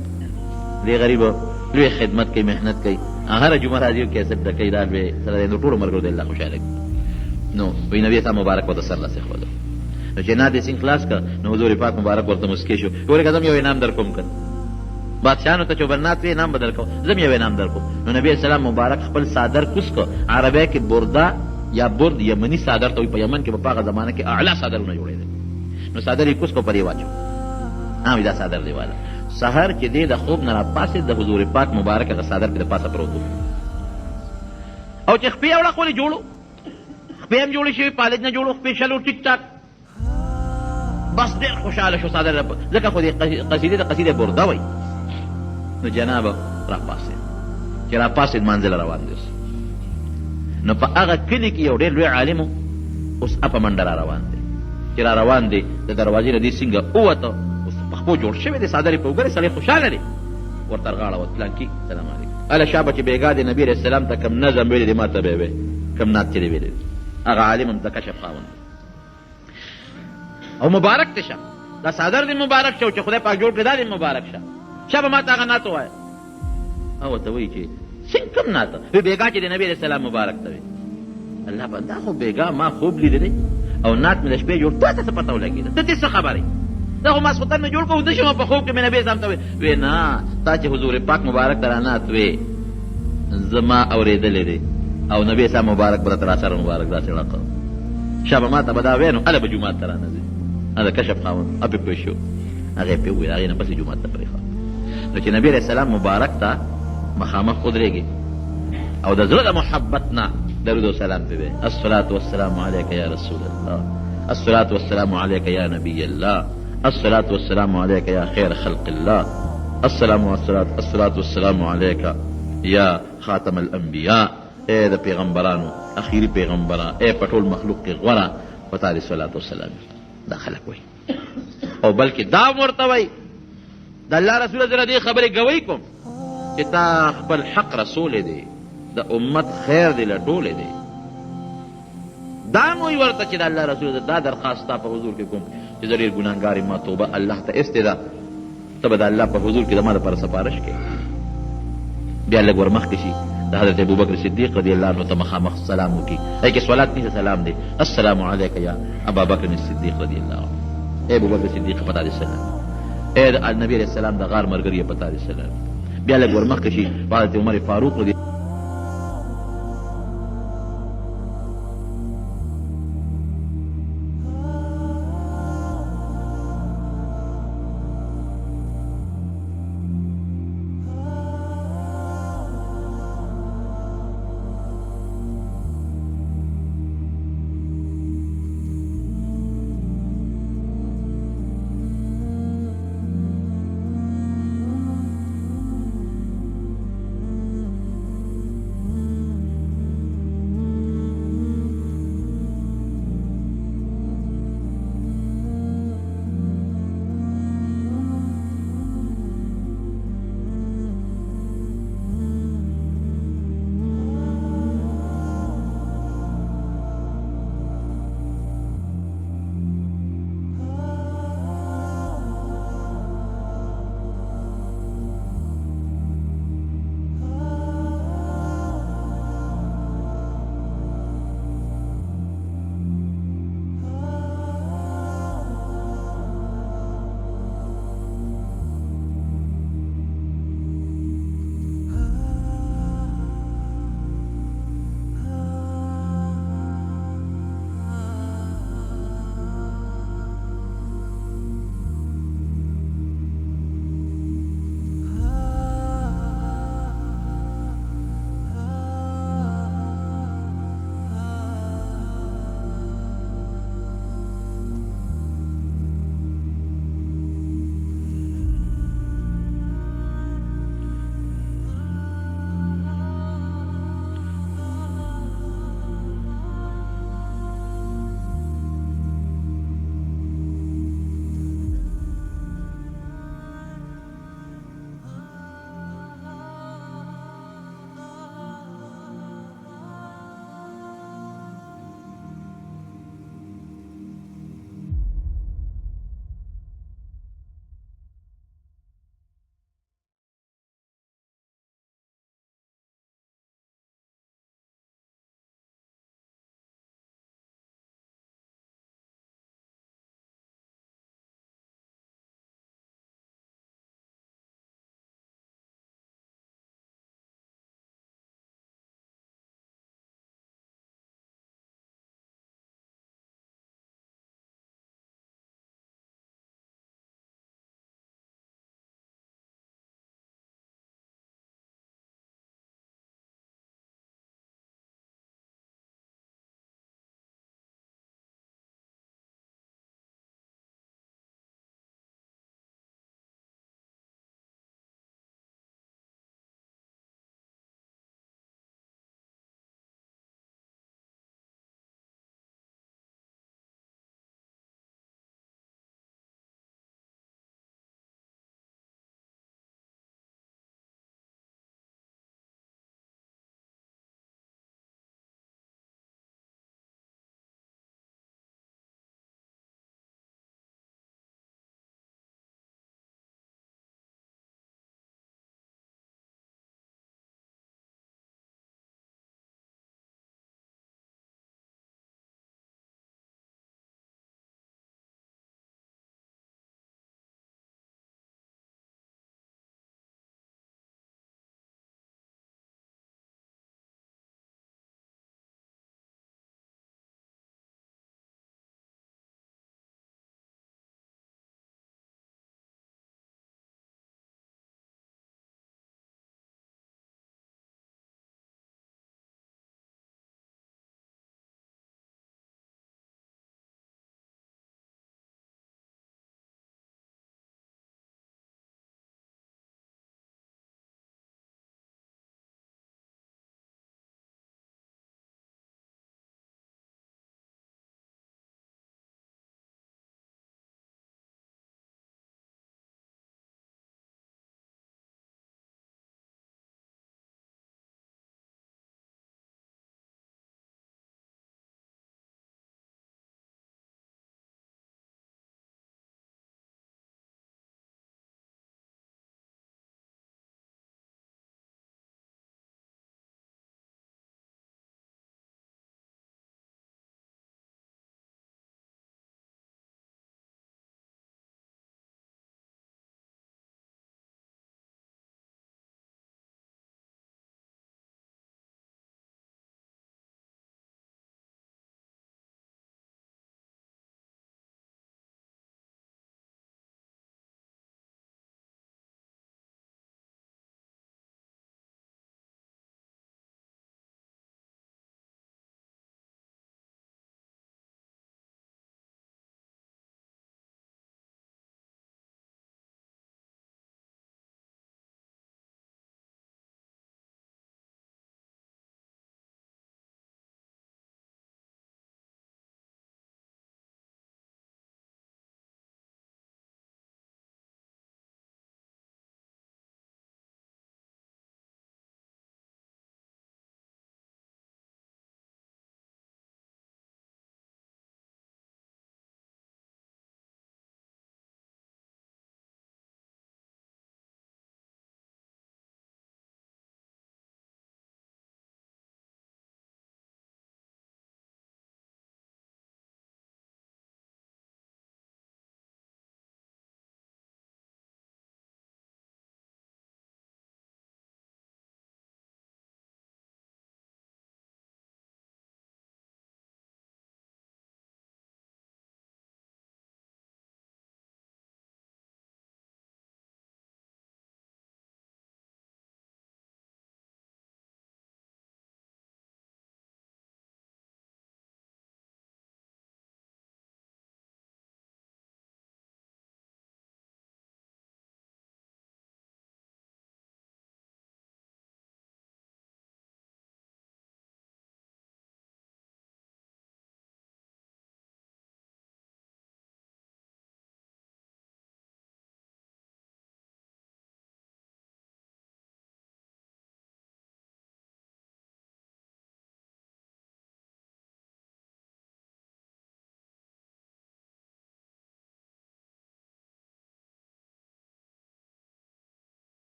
دې غریبو لوی خدمت کوي محنت کوي هره جمعه راځي او کیسټ ډکوي دا به سره د ټولو ملګرو د الله خوشحاله کړي. نو وایي نبي صاحب مبارک ورته سر داسې خوځه. نو چې نعت یې څنګه خلاص کړه نو حضور پاک مبارک ورته مسکی شو ګورې که زم یو انعام در کوم که بادشاهانو ته چې به نعت وي انعام به در کوم زم یو انعام در کوم. نو نبي السلام مبارک خپل صادر کوز کړه. عربی کې برده یا برد یمني صادر ته وایي په یمن کې به په هغه زمانه کې اعلی صادرونه جوړېدل. نو صادر یې کوز کړه پر یې واچو دا صادر دی والا. سحر چې دی د خوب نه راپاسېد د حضور پاک مبارک هغه صادر کې د پاسه پروت و او چې خپې اوړه خولې جوړو خپې هم جوړې شوي پالج نه جوړو خپې شلو ټیک ټاک بس ډېر خوشحاله شو صادر ځکه خو دې قصیدې د قصیدې برده وایي. نو جنابه راپاسېد چې راپاسېد منزل روان دی نو په هغه کلي کې یو ډېر لوی عالم اوس په منډه را روان دی چې را روان دی د دروازې نه دې څنګه ووته خو جوړ شوی دی صادرې په وګورې سړی خوشحاله دی ورته غاړه وت پلانکي سلام علیکم هله شابه چې بېګا د نبي علیه السلام ته کوم نظم ویلی دی ما ته به یې کوم نعت چې دی ویلی دی هغه عالم هم د کشف خاوند او مبارک دی شه دا صادر دی مبارک شه او چې خدای پاک جوړ کړی دا دی مبارک شه شابه ما ته هغه نعت ووایه او ورته وایي چې څنګه کوم نعت وی بېګا چې د نبي علیه السلام مبارک ته وي الله به دا خو بېګا ما خوب لیدلی او نعت مې د شپې جوړ تا ته څه پته ولګېده ته دې څه خبرې دا خو ماسخوتن مې جوړ کړو وده شم په خوب کې مې نبي اسلام ته وی نه تا چې حضور پاک مبارک ته رانعت وی زما اورېدلی دی او نبي اسلام مبارک به راته راسره مبارک داسې راکړ شابه ما ته به دا وی نو هله به جومات ته رانه ځي هغه کشف خاوند پې پوه شو هغې پې وویل هغې نه پسې جومات ته پرېښه نو چې نبي علیه السلام مبارک ته مخامخ ودرېږي او د زړه د محبت نه درود و سلام پې وی الصلاة والسلام علیک یا رسول الله الصلاة والسلام علیک یا نبی الله الصلاة والسلام عليك يا خير خلق الله الصلاة والسلام عليك يا خاتم الأنبياء اے دا پیغمبرانو اخیری پیغمبران اے پټول مخلوق کی غورا پتا دی صلاة والسلام دا خلق وی او بلکہ دا مرتوی دا اللہ رسول زر دی خبری گوئی کم چې تا خپل حق رسول دی دا امت خیر دی لټول دی دا موی ورته چې دا الله رسول دا درخواست تا په حضور کې کوم چې زه ډېر ګناهګار یم ما توبه الله ته استدا ته به د الله په حضور کې د ما دپاره سفارش کوې بیا لږ ور مخکې شي د حضرت ابوبکر صدیق رضی الله عنه ته مخامخ سلام وکړي. ای کې صلات نه سلام دی. السلام علیک یا ابا بکر صدیق رضی الله عنه. ای ابوبکر صدیق پتا دې سلام. ای نبی علیہ السلام د غار مرګري پتا دې سلام. بیا لږ ورمخکې شي حضرت عمر فاروق رضی